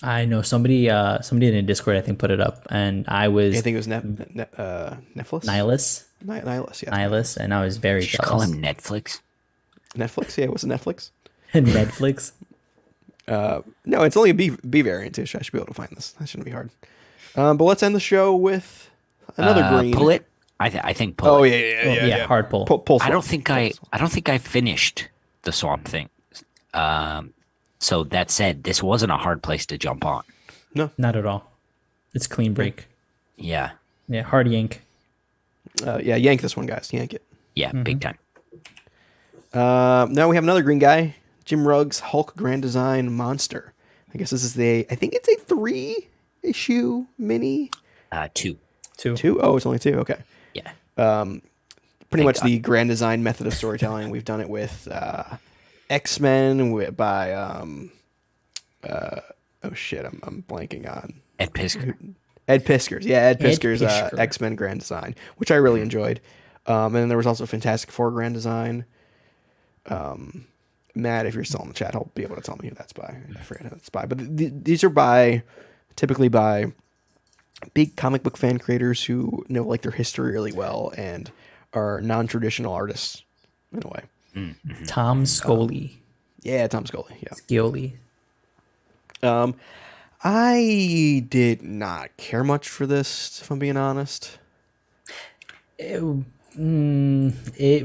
I know somebody in a Discord I think put it up, and I was I think it was Netflix. Nihilus, Nihilus, yeah. Nihilus, and I was very Did you call jealous. him Netflix? Netflix, yeah. Was it Netflix? Netflix. No, it's only a B variant too. So I should be able to find this. That shouldn't be hard. But let's end the show with another green. Pull it. I think pull Oh it. yeah. Hard pull. Pull I don't think I finished the Swamp Thing. So that said, this wasn't a hard place to jump on. Not at all. It's clean break. Yeah. Yeah, hard yank. Yeah, yank this one, guys. Yank it. Yeah, big time. Now we have another green guy, Jim Ruggs, Hulk Grand Design Monster. I guess this is I think it's a 3-issue mini. 2. 2? Oh, it's only 2. Okay. Yeah. Pretty much the Grand Design method of storytelling. We've done it with X-Men by oh shit, I'm blanking on Ed Piskor. Ed Piskor's. Yeah, Ed Piskor's Piskor. X-Men Grand Design, which I really enjoyed. And then there was also Fantastic Four Grand Design. Matt, if you're still in the chat, he'll be able to tell me who that's by. I forget who that's by. But these are typically by big comic book fan creators who know like their history really well and are non-traditional artists in a way. Tom Scully. Yeah, Tom Scully. Yeah. Scioli. I did not care much for this, if I'm being honest. It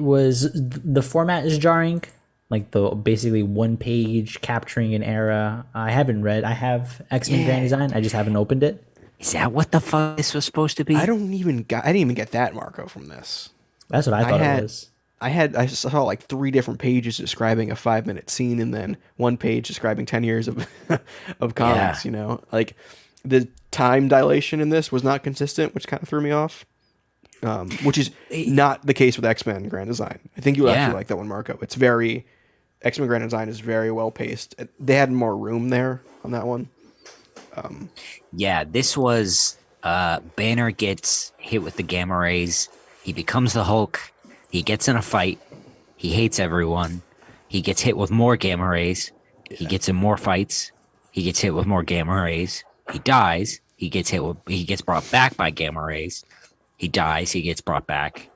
was the format is jarring, like the basically one page capturing an era. I have X-Men Grand Design. I just haven't opened it. Is that what the fuck this was supposed to be? I didn't even get that, Marco, from this. That's what I thought it was. I saw like 3 different pages describing a 5-minute scene and then 1 page describing 10 years of of comics, Yeah. you know? Like the time dilation in this was not consistent, which kind of threw me off. Which is not the case with X-Men Grand Design. I think you would actually like that one, Marco. It's X-Men Grand Design is very well paced. They had more room there on that one. Yeah, this was Banner gets hit with the gamma rays. He becomes the Hulk. He gets in a fight. He hates everyone. He gets hit with more gamma rays. He gets in more fights. He gets hit with more gamma rays. He dies. He gets brought back by gamma rays. He dies. He gets brought back.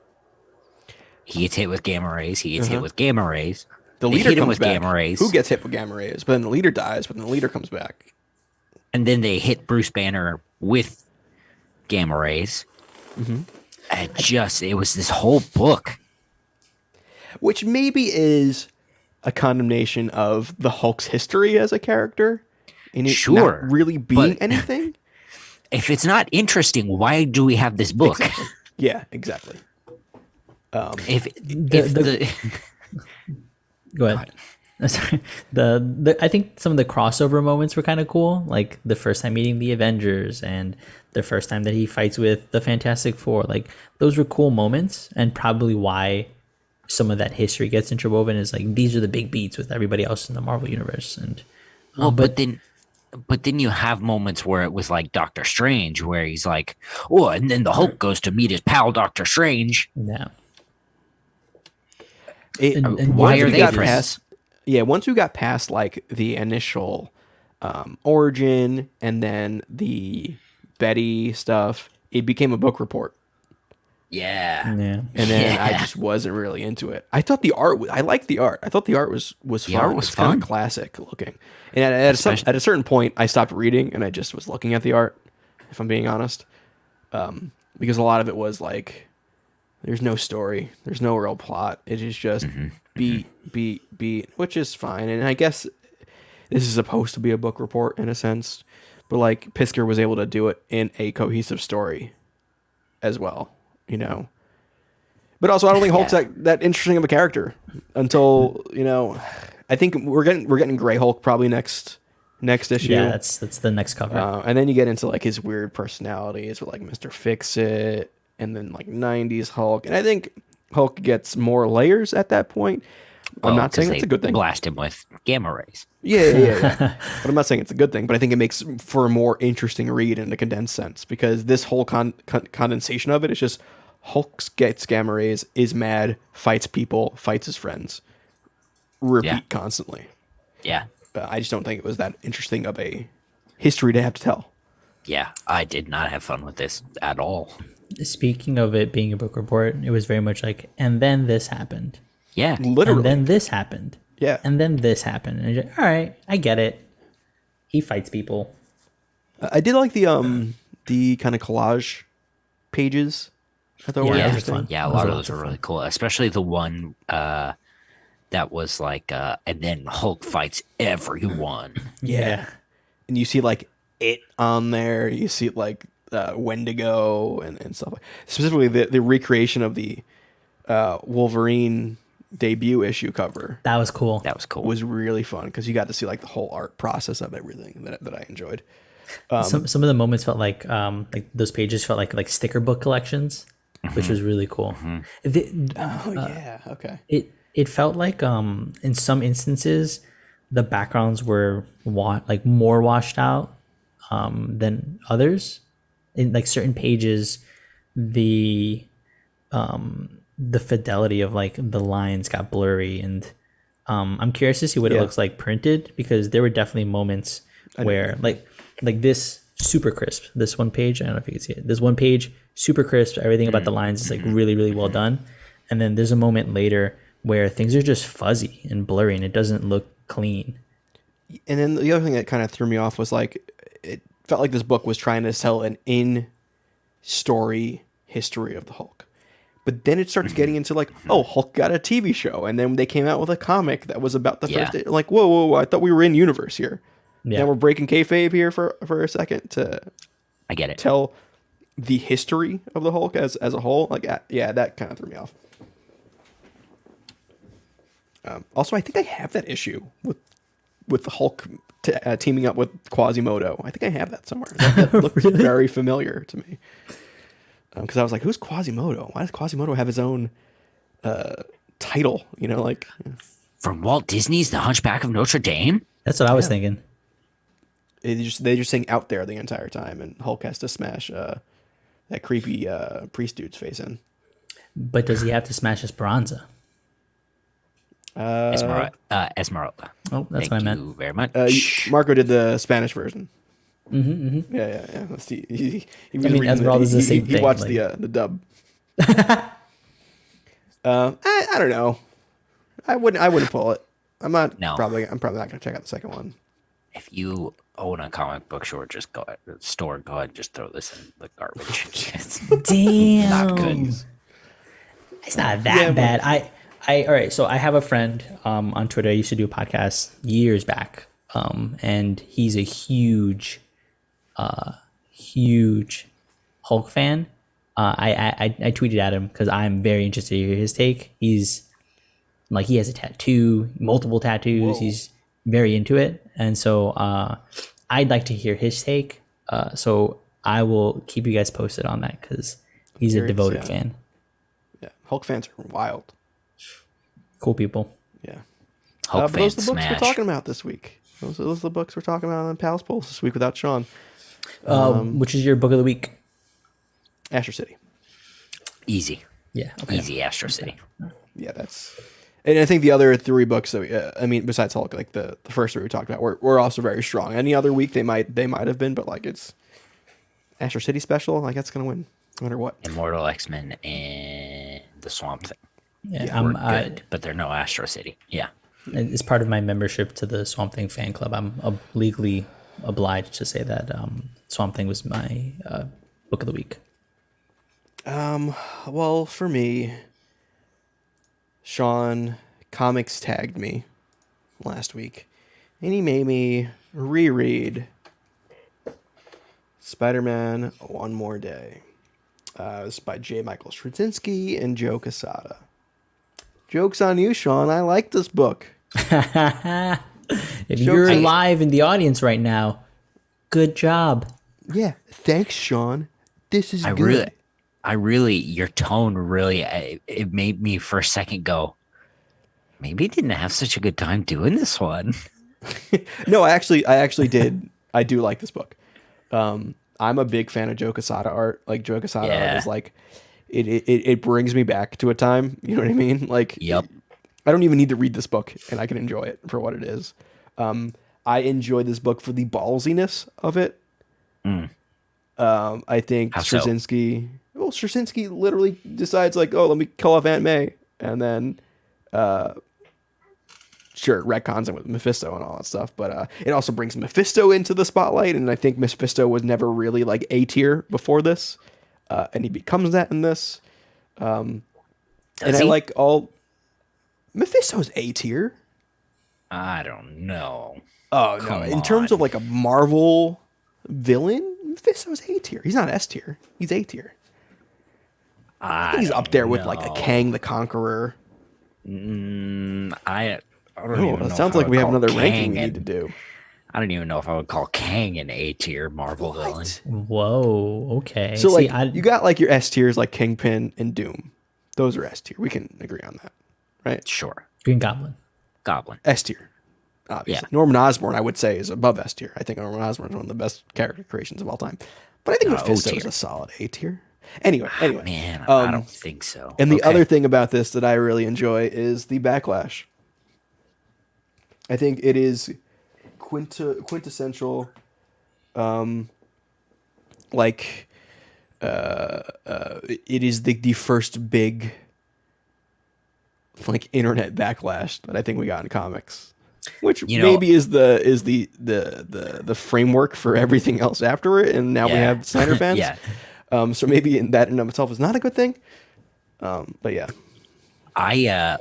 He gets hit with gamma rays. He gets hit with gamma rays. The They leader hit him comes with back. gamma rays. Who gets hit with gamma rays? But then the leader dies, but then the leader comes back. And then they hit Bruce Banner with gamma rays. It was this whole book. which maybe is a condemnation of the Hulk's history as a character, and it Sure, not really being but- anything. If it's not interesting, why do we have this book? Exactly. Yeah, exactly. If the- Go ahead. Sorry. I think some of the crossover moments were kind of cool, like the first time meeting the Avengers and the first time that he fights with the Fantastic Four. Like those were cool moments, and probably why some of that history gets interwoven is like these are the big beats with everybody else in the Marvel universe. And well, but then you have moments where it was like Doctor Strange, where he's like, oh, and then the Hulk goes to meet his pal Doctor Strange. yeah, And why once are we they got friends? past? Yeah, once we got past like the initial origin and then the Betty stuff, it became a book report. Yeah. yeah. And then I Yeah. just wasn't really into it. I thought the art, I liked the art. I thought the art was fun. art was It's kind fun. of classic looking. And at a certain point, I stopped reading and I just was looking at the art, if I'm being honest. Because a lot of it was like, there's no story, there's no real plot. It is just beat, which is fine. And I guess this is supposed to be a book report in a sense. But like Pisker was able to do it in a cohesive story as well, you know. But also, I don't think Hulk's that interesting of a character until, you know, I think we're getting Gray Hulk probably next issue. Yeah, that's the next cover. And then you get into like his weird personalities with like Mr. Fix-It and then like 90s Hulk. And I think Hulk gets more layers at that point. I'm not saying it's a good thing. Blast him with gamma rays. Yeah. But I'm not saying it's a good thing, but I think it makes for a more interesting read in a condensed sense because this whole condensation of it is just Hulk gets gamma rays, is mad, fights people, fights his friends. Repeat constantly. Yeah. I just don't think it was that interesting of a history to have to tell. Yeah. I did not have fun with this at all. Speaking of it being a book report, it was very much like, and then this happened. Yeah. Literally. And then this happened. Yeah. And then this happened. And you're like, all right, I get it. He fights people. I did like the kind of collage pages. I thought were Yeah, those are interesting. fun. Yeah, a Those lot are of lots those of are really cool, especially the one that was like, and then Hulk fights everyone. Yeah. And you see like it on there. You see like Wendigo and stuff. Specifically the recreation of the Wolverine debut issue cover That was cool. That was cool. was really fun because you got to see like the whole art process of everything that I enjoyed. Some of the moments felt like those pages felt like sticker book collections, which was really cool. Yeah. Okay. It felt like in some instances the backgrounds were more washed out than others. In like certain pages, the fidelity of like the lines got blurry, and I'm curious to see what it looks like printed because there were definitely moments where like this super crisp. This one page, I don't know if you can see it. This one page, super crisp. Everything about the lines is like really, really well done. And then there's a moment later where things are just fuzzy and blurry, and it doesn't look clean. And then the other thing that kind of threw me off was like it felt like this book was trying to sell an in-story history of the Hulk. But then it starts getting into like, oh, Hulk got a TV show, and then they came out with a comic that was about the first. Like, whoa! I thought we were in universe here. Yeah. Now we're breaking kayfabe here for a second to I get it. tell the history of the Hulk as a whole. Like, yeah, that kind of threw me off. Also, I think I have that issue with the Hulk teaming up with Quasimodo. I think I have that somewhere. That looked very familiar to me. Because I was like, who's Quasimodo? Why does Quasimodo have his own title? You know, like From Walt Disney's The Hunchback of Notre Dame? That's what I was thinking. they just sing out there the entire time, and Hulk has to smash that creepy priest dude's face in. But does he have to smash Esperanza? Esmeralda. Oh, that's Thank what I you meant. very much. Marco did the Spanish version. Yeah. Let's see. He was mean, reading Esmeralda's the same he thing, watched like- the dub. I don't know. I wouldn't pull it. I'm probably not gonna check out the second one. If you own a comic book store, just go ahead and just throw this in the garbage. It's Damn. not good. It's not that bad. All right. So I have a friend on Twitter. I used to do a podcast years back, and he's a huge Hulk fan. I tweeted at him because I'm very interested to hear his take. He's like, he has a tattoo, multiple tattoos. Whoa. He's very into it, and so I'd like to hear his take. So I will keep you guys posted on that because he's a devoted fan. Yeah, Hulk fans are wild. Cool people. Yeah. Hulk But those fans are the books smash. we're talking about this week. Those are the books we're talking about on Pals Pulse this week without Sean. Which is your book of the week? Astro City. Easy. Yeah. Okay. Easy Astro City. Yeah, that's. And I think the other three books that besides Hulk, like the first three we talked about, were also very strong. Any other week they might have been, but like it's Astro City special. Like that's gonna win no matter what. Immortal X-Men and the Swamp Thing. Yeah. We're good, but they're no Astro City. Yeah. As part of my membership to the Swamp Thing fan club, I'm legally obliged to say that Swamp Thing was my book of the week. Well, for me, Sean comics tagged me last week, and he made me reread Spider-Man One More Day. It's by J. Michael Straczynski and Joe Quesada. Joke's on you, Sean. I like this book. If you're live in the audience right now, good job. Yeah, thanks, Sean. This is I good. really, your tone really, it made me for a second go, maybe he didn't have such a good time doing this one. No, I actually did. I do like this book. I'm a big fan of Joe Quesada art. Like Joe Quesada art is like, it brings me back to a time. You know what I mean? Like, Yep. I don't even need to read this book, and I can enjoy it for what it is. I enjoy this book for the ballsiness of it. I think How so? Straczynski literally decides like, oh, let me kill off Aunt May, and then sure, retcons it with Mephisto and all that stuff, but it also brings Mephisto into the spotlight, and I think Mephisto was never really like A tier before this, and he becomes that in this. And I like all Mephisto's A tier. I don't know. Oh no! Come In terms on. of like a Marvel villain, Mephisto's A tier. He's not S tier. He's A tier. I think he's up there with like a Kang the Conqueror. I don't Oh, even know. it sounds if I like would we have call another Kang ranking we need to do. I don't even know if I would call Kang an A tier Marvel villain. Whoa. Okay. So See, like you got like your S tiers like Kingpin and Doom. Those are S tier. We can agree on that, right? Sure. Green Goblin. Goblin. S tier. Obviously. Yeah. Norman Osborn, I would say, is above S tier. I think Norman Osborn is one of the best character creations of all time. But I think Mephisto is O-tier. a solid A tier. Anyway. Man, I don't think so. And the Okay. other thing about this that I really enjoy is the backlash. I think it is quintessential, it is the first big, like, internet backlash that I think we got in comics, which maybe is the framework for everything else after it. And now we have Snyder fans. Yeah. So maybe in that in of itself is not a good thing. But yeah.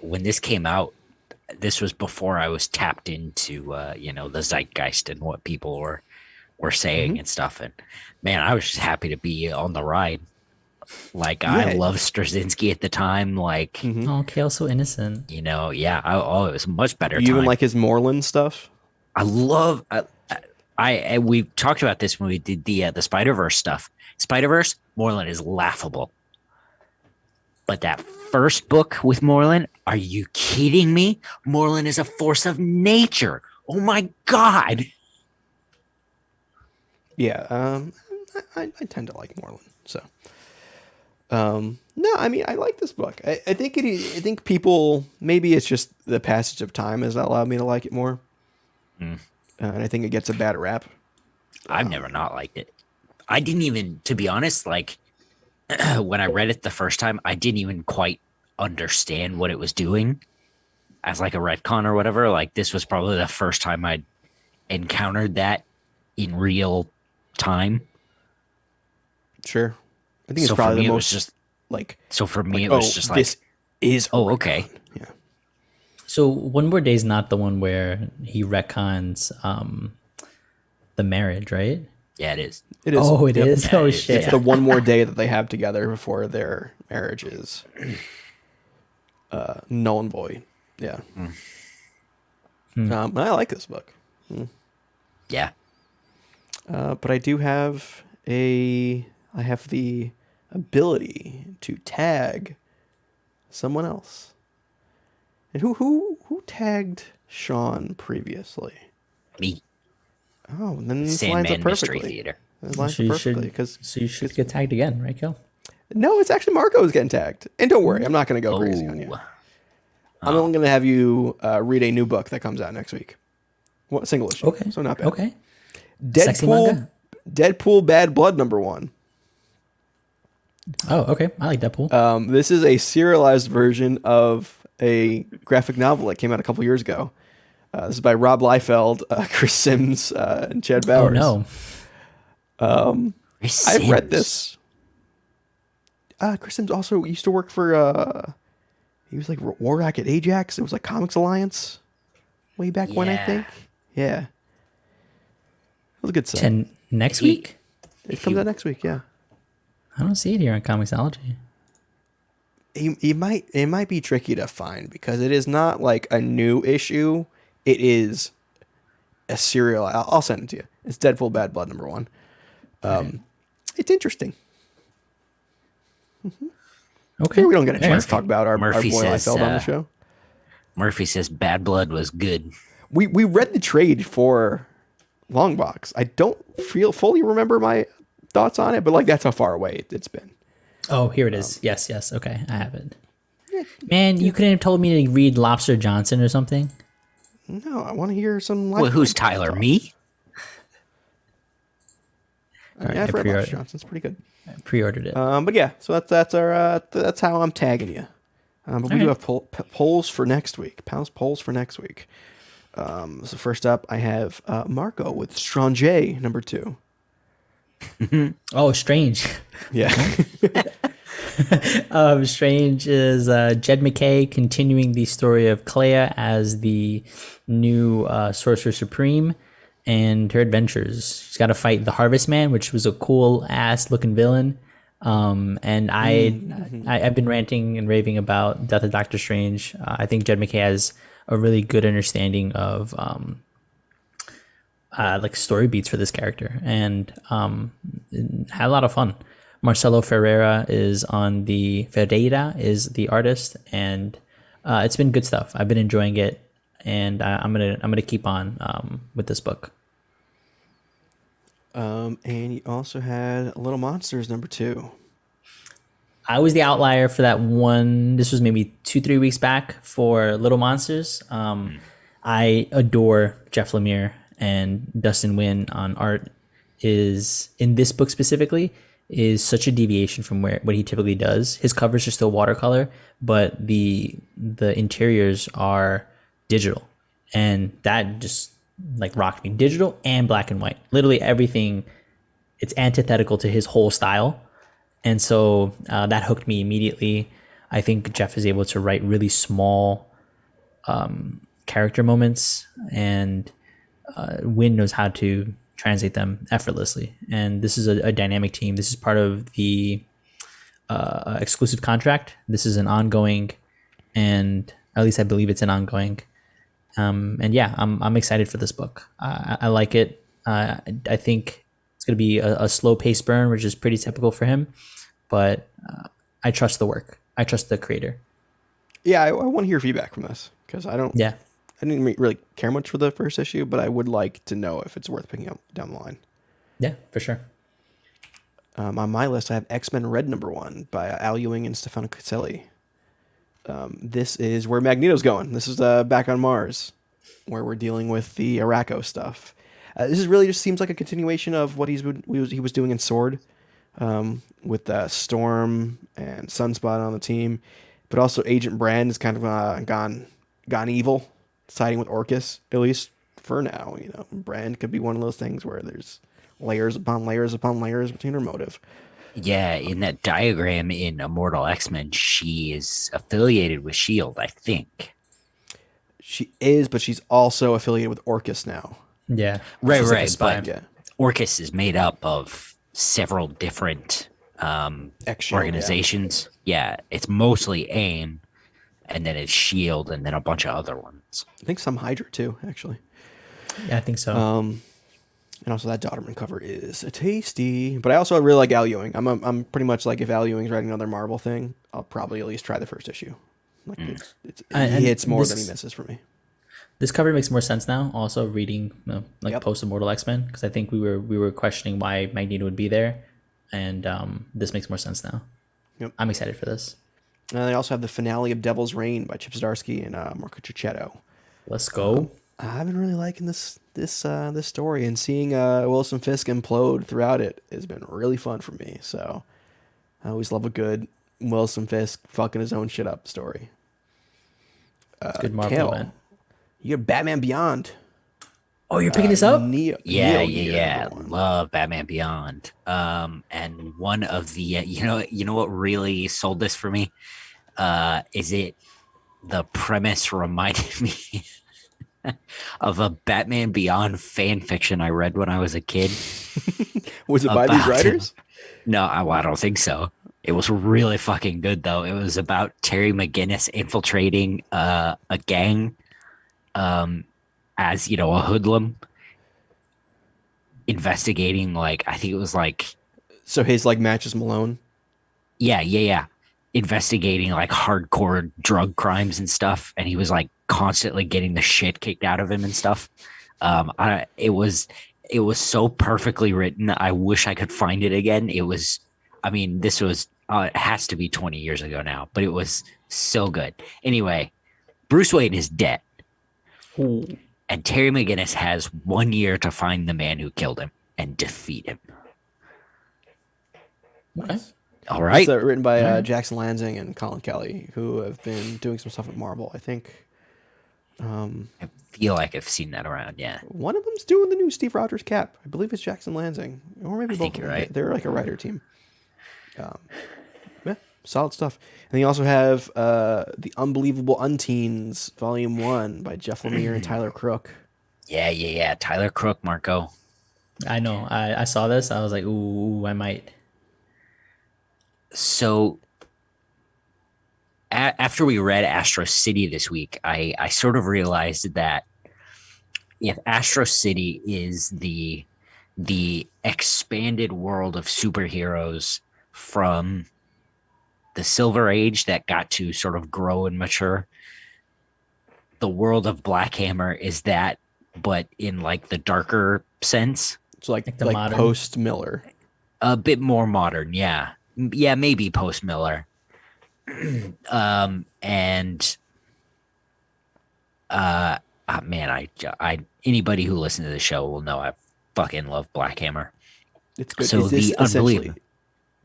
When this came out, this was before I was tapped into the zeitgeist and what people were saying and stuff. And man, I was just happy to be on the ride. Like I loved Straczynski at the time. Like Oh, Kale's so innocent. it was a much better. You time. even like his Moreland stuff? I love. We talked about this when we did the Spider-Verse stuff. Spider-Verse, Moreland is laughable. But that first book with Moreland, are you kidding me? Moreland is a force of nature. Oh my God. Yeah, I tend to like Moreland. So, no, I mean, I like this book. I think I think people, maybe it's just the passage of time has allowed me to like it more. And I think it gets a bad rap. I've never not liked it. I didn't even, to be honest, like when I read it the first time, I didn't even quite understand what it was doing as like a retcon or whatever. Like this was probably the first time I'd encountered that in real time. Sure. I think it's So for probably me, the it most was just like. so for me, like, it was just like this is. oh, okay. Yeah. So One More Day is not the one where he retcons the marriage, right? Yeah, it is. It is. Oh, it Yep. is. Yeah, Oh it is. shit. It's the one more day that they have together before their marriage is null and void. Yeah. And I like this book. Yeah. But I do have I have the ability to tag someone else. And who tagged Sean previously? Me. Oh, then this lines up Sandman Mystery perfectly. Theater. It lines So up you perfectly should. So because you should get tagged again, right, Kel? no, it's actually Marco who's getting tagged. And don't worry, I'm not going to go crazy on you. Oh. I'm only going to have you read a new book that comes out next week. What single issue? Okay. So not bad. Okay. Sexy manga? Deadpool Bad Blood #1. Oh, okay. I like Deadpool. This is a serialized version of a graphic novel that came out a couple years ago. This is by Rob Liefeld, Chris Sims, and Chad Oh Bowers. no. I've read this. Chris Sims also used to work for. He was like Warrack at Ajax. It was like Comics Alliance, way back when I Yeah. think. Yeah, it was a good set. Next He- week? It comes out next week. Yeah, I don't see it here on Comixology. it might be tricky to find because it is not like a new issue. It is a serial. I'll send it to you. It's Deadpool Bad Blood #1. It's interesting. Okay. We don't get a chance to Murphy- talk about our boy Murphy says, Liefeld on the show. Murphy says Bad Blood was good. We read the trade for Longbox. I don't fully remember my thoughts on it, but like that's how far away it's been. Oh, here it is. Yes, yes. Okay, I have it. Man, you couldn't have told me to read Lobster Johnson or something. No, I want to hear some. Well, who's Tyler? Me? Yeah, I I've read pre-ordered. Lobster Johnson. It's pretty good. I pre-ordered it. But yeah, so that's our that's how I'm tagging you. But we do have polls for next week. Polls for next week. So first up, I have Marco with Strange #2. Oh, Strange. Yeah. Strange is Jed McKay continuing the story of Clea as the new Sorcerer Supreme and her adventures. She's got to fight the Harvest Man, which was a cool ass looking villain. And I've been ranting and raving about Death of Doctor Strange. I think Jed McKay has a really good understanding of like story beats for this character, and had a lot of fun. Marcelo Ferreira is on the artist, and it's been good stuff. I've been enjoying it, and I'm gonna keep on with this book. And you also had Little Monsters #2. I was the outlier for that one. This was maybe 2-3 weeks back for Little Monsters. I adore Jeff Lemire, and Dustin Nguyen on art is, in this book specifically, is such a deviation from what he typically does. His covers are still watercolor, but the interiors are digital, and that just like rocked me. Digital and black and white, literally everything. It's antithetical to his whole style, and so that hooked me immediately. I think Jeff is able to write really small character moments, and Win knows how to translate them effortlessly. And this is a dynamic team. This is part of the exclusive contract. This is an ongoing, and at least I believe it's an ongoing. And yeah, I'm excited for this book. I like it. I think it's going to be a slow paced burn, which is pretty typical for him. But I trust the work. I trust the creator. Yeah, I want to hear feedback from this because I didn't really care much for the first issue, but I would like to know if it's worth picking up down the line. Yeah, for sure. On my list, I have X-Men Red #1 by Al Ewing and Stefano Caselli. This is where Magneto's going. This is back on Mars, where we're dealing with the Arakko stuff. This is really just seems like a continuation of what he was doing in Sword, with Storm and Sunspot on the team, but also Agent Brand is kind of gone evil, siding with Orcus, at least for now. You know, Brand could be one of those things where there's layers upon layers upon layers between her motive. Yeah, in that diagram in Immortal X-Men, she is affiliated with S.H.I.E.L.D., I think. She is, but she's also affiliated with Orcus now. Yeah. Right, She's like a right. spy. But Yeah. Orcus is made up of several different X-Shield, organizations. Yeah, it's mostly AIM, and then it's Shield, and then a bunch of other ones. I think some Hydra too, actually. Yeah, I think so. And also that Dodderman cover is tasty. But I also really like Al Ewing. I'm pretty much like, if Al Ewing's writing another Marvel thing, I'll probably at least try the first issue. Like And he hits more this- than he misses for me. This cover makes more sense now. Also reading Yep. post Immortal X-Men, because I think we were questioning why Magneto would be there, and this makes more sense now. Yep. I'm excited for this. And they also have the finale of Devil's Reign by Chip Zdarsky and Marco Cicchetto. Let's go. I've been really liking this story, and seeing Wilson Fisk implode throughout it has been really fun for me. So I always love a good Wilson Fisk fucking his own shit up story. It's good Marvel Kale, event. you got Batman Beyond. Oh, you're picking this up? Neo Yeah, Gear, yeah. number one. Love Batman Beyond. And one of the you know what really sold this for me? Is it the premise reminded me of a Batman Beyond fan fiction I read when I was a kid. Was it by these about- writers? No, I don't think so. It was really fucking good though. It was about Terry McGinnis infiltrating a gang as a hoodlum, investigating I think it was So his matches Malone. yeah, investigating hardcore drug crimes and stuff, and he was constantly getting the shit kicked out of him and stuff. It was so perfectly written. I wish I could find it again. This was it has to be 20 years ago now, but it was so good. Anyway, Bruce Wayne is dead. Ooh. And Terry McGinnis has 1 year to find the man who killed him and defeat him. Okay. All right. It's written by Jackson Lansing and Colin Kelly, who have been doing some stuff at Marvel. I think I feel like I've seen that around. Yeah. one of them's doing the new Steve Rogers cap. I believe it's Jackson Lansing, or maybe I both. think of you're them. right. They're like a writer team. Yeah, solid stuff. And you also have the Unbelievable Unteens, Volume 1 by Jeff Lemire and Tyler Crook. Yeah. Tyler Crook, Marco. I know. I saw this. I was like, ooh, I might. So after we read Astro City this week, I sort of realized that if Astro City is the expanded world of superheroes from the Silver Age that got to sort of grow and mature, the world of Black Hammer is that, but in the darker sense. It's like the modern- post Miller. A bit more modern, yeah. Yeah, maybe post Miller. Man, I anybody who listens to the show will know I fucking love Black Hammer. It's good. So Is this the essentially- Unbelievable.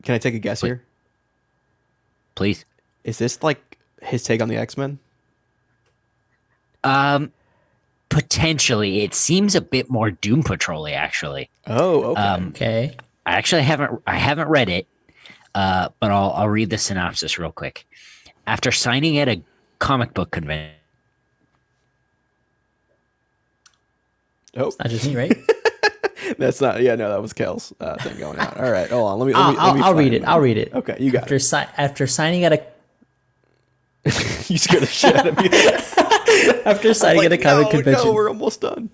Can I take a guess Please. here? Please. Is this his take on the X-Men? Potentially, it seems a bit more Doom Patrol-y, actually. Oh, okay. Okay. I actually haven't read it, but I'll read the synopsis real quick. After signing at a comic book convention. Oh, Not just me, right? that's not. Yeah, no, that was Kel's thing going on. All right, hold on. Let me. I'll read it. I'll read it. Okay, you got After signing at a You scared the shit out of me. after signing at a comic convention, No, we're almost done.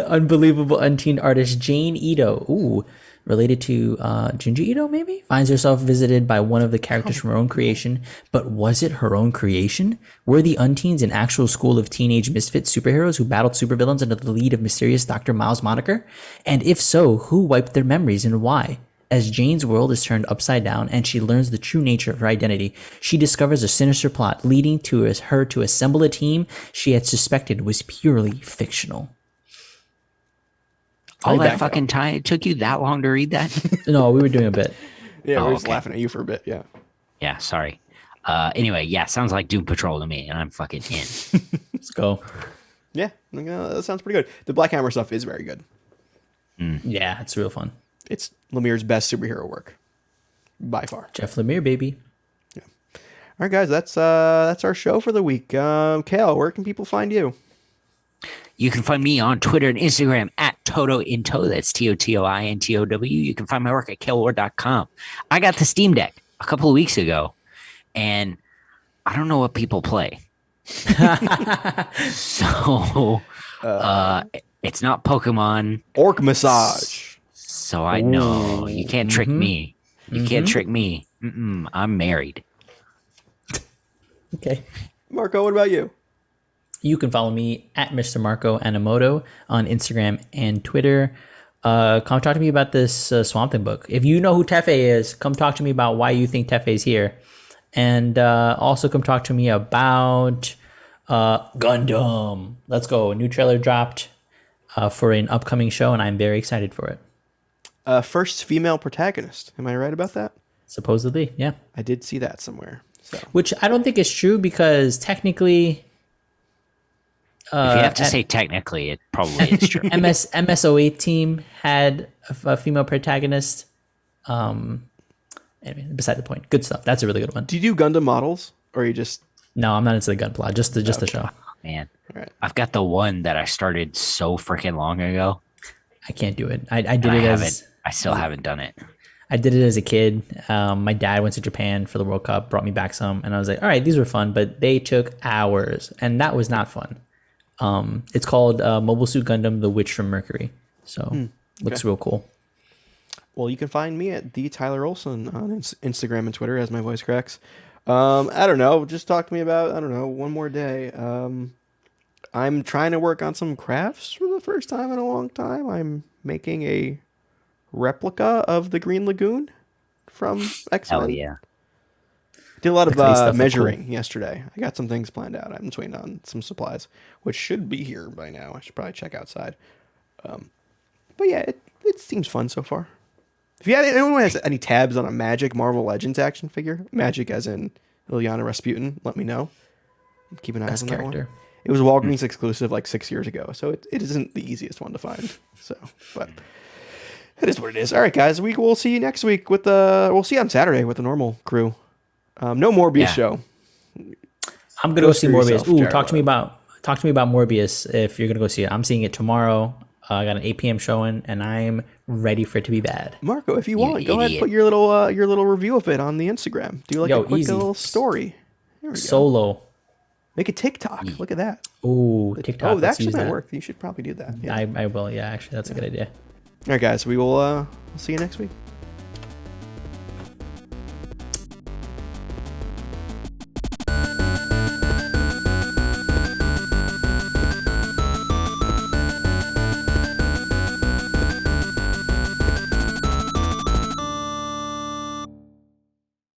unbelievable unteen artist Jane Ito, related to Junji Ito, maybe, finds herself visited by one of the characters from her own creation. But was it her own creation? Were the Unteens an actual school of teenage misfit superheroes who battled supervillains under the lead of mysterious Dr. Miles moniker? And if so, who wiped their memories and why? As Jane's world is turned upside down and she learns the true nature of her identity, she discovers a sinister plot leading to her to assemble a team she had suspected was purely fictional. All How'd that that fucking time, it took you that long to read that? No, we were doing a bit. Yeah, Oh, we're just okay. laughing at you for a bit. Yeah. Yeah, sorry. Anyway, yeah, sounds like Doom Patrol to me, and I'm fucking in. Let's go. Yeah, that sounds pretty good. The Black Hammer stuff is very good. Yeah, it's real fun. It's Lemire's best superhero work, by far. Jeff Lemire, baby. All right, guys, that's our show for the week. Kale, where can people find you? You can find me on Twitter and Instagram at TotoInto. That's TOTOINTOW. You can find my work at KaleWard.com. I got the Steam Deck a couple of weeks ago, and I don't know what people play. So it's not Pokemon. Orc Massage. So I know you can't trick me. You can't trick me. I'm married. Okay. Marco, what about you? You can follow me at Mr. Marco Animoto on Instagram and Twitter. Come talk to me about this Swamp Thing book. If you know who Tefe is, come talk to me about why you think Tefe is here. And also come talk to me about Gundam. Let's go. A new trailer dropped for an upcoming show, and I'm very excited for it. First female protagonist. Am I right about that? Supposedly, yeah. I did see that somewhere. So. Which I don't think is true because technically... if you have to say technically, it probably is true. MSO8 team had a female protagonist. Anyway, beside the point. Good stuff. That's a really good one. Do you do Gundam models, or you just... No, I'm not into the gunpla. Just the show. Man, right. I've got the one that I started so freaking long ago. I can't do it. I did it I still haven't done it. I did it as a kid. My dad went to Japan for the World Cup, brought me back some, and I was like, all right, these were fun, but they took hours, and that was not fun. It's called Mobile Suit Gundam: The Witch from Mercury. So looks real cool. Well, you can find me at the Tyler Olson on Instagram and Twitter as my voice cracks. I don't know. Just talk to me about, one more day. I'm trying to work on some crafts for the first time in a long time. I'm making a replica of the Green Lagoon from X-Men. Hell yeah. Did a lot of measuring yesterday. I got some things planned out. I'm just waiting on some supplies, which should be here by now. I should probably check outside. But yeah, it seems fun so far. If anyone has any tabs on a Magic Marvel Legends action figure, Magic as in Ilyana Rasputin, let me know. Keep an eye on that one. It was Walgreens exclusive like 6 years ago, so it isn't the easiest one to find. So, but it is what it is. All right, guys, we'll see you next week we'll see you on Saturday with the normal crew. No Morbius show. I'm gonna go see Morbius. Ooh, talk to me about Morbius if you're gonna go see it. I'm seeing it tomorrow. I got an 8 p.m. showing, and I'm ready for it to be bad. Marco, if you want, go ahead and put your little review of it on the Instagram. Do like a quick little story. There we Solo. Go. Make a TikTok. Look at that. Ooh, TikTok. Oh, that actually might work. You should probably do that. Yeah. I will. Yeah, actually, that's a good idea. All right, guys. We'll see you next week.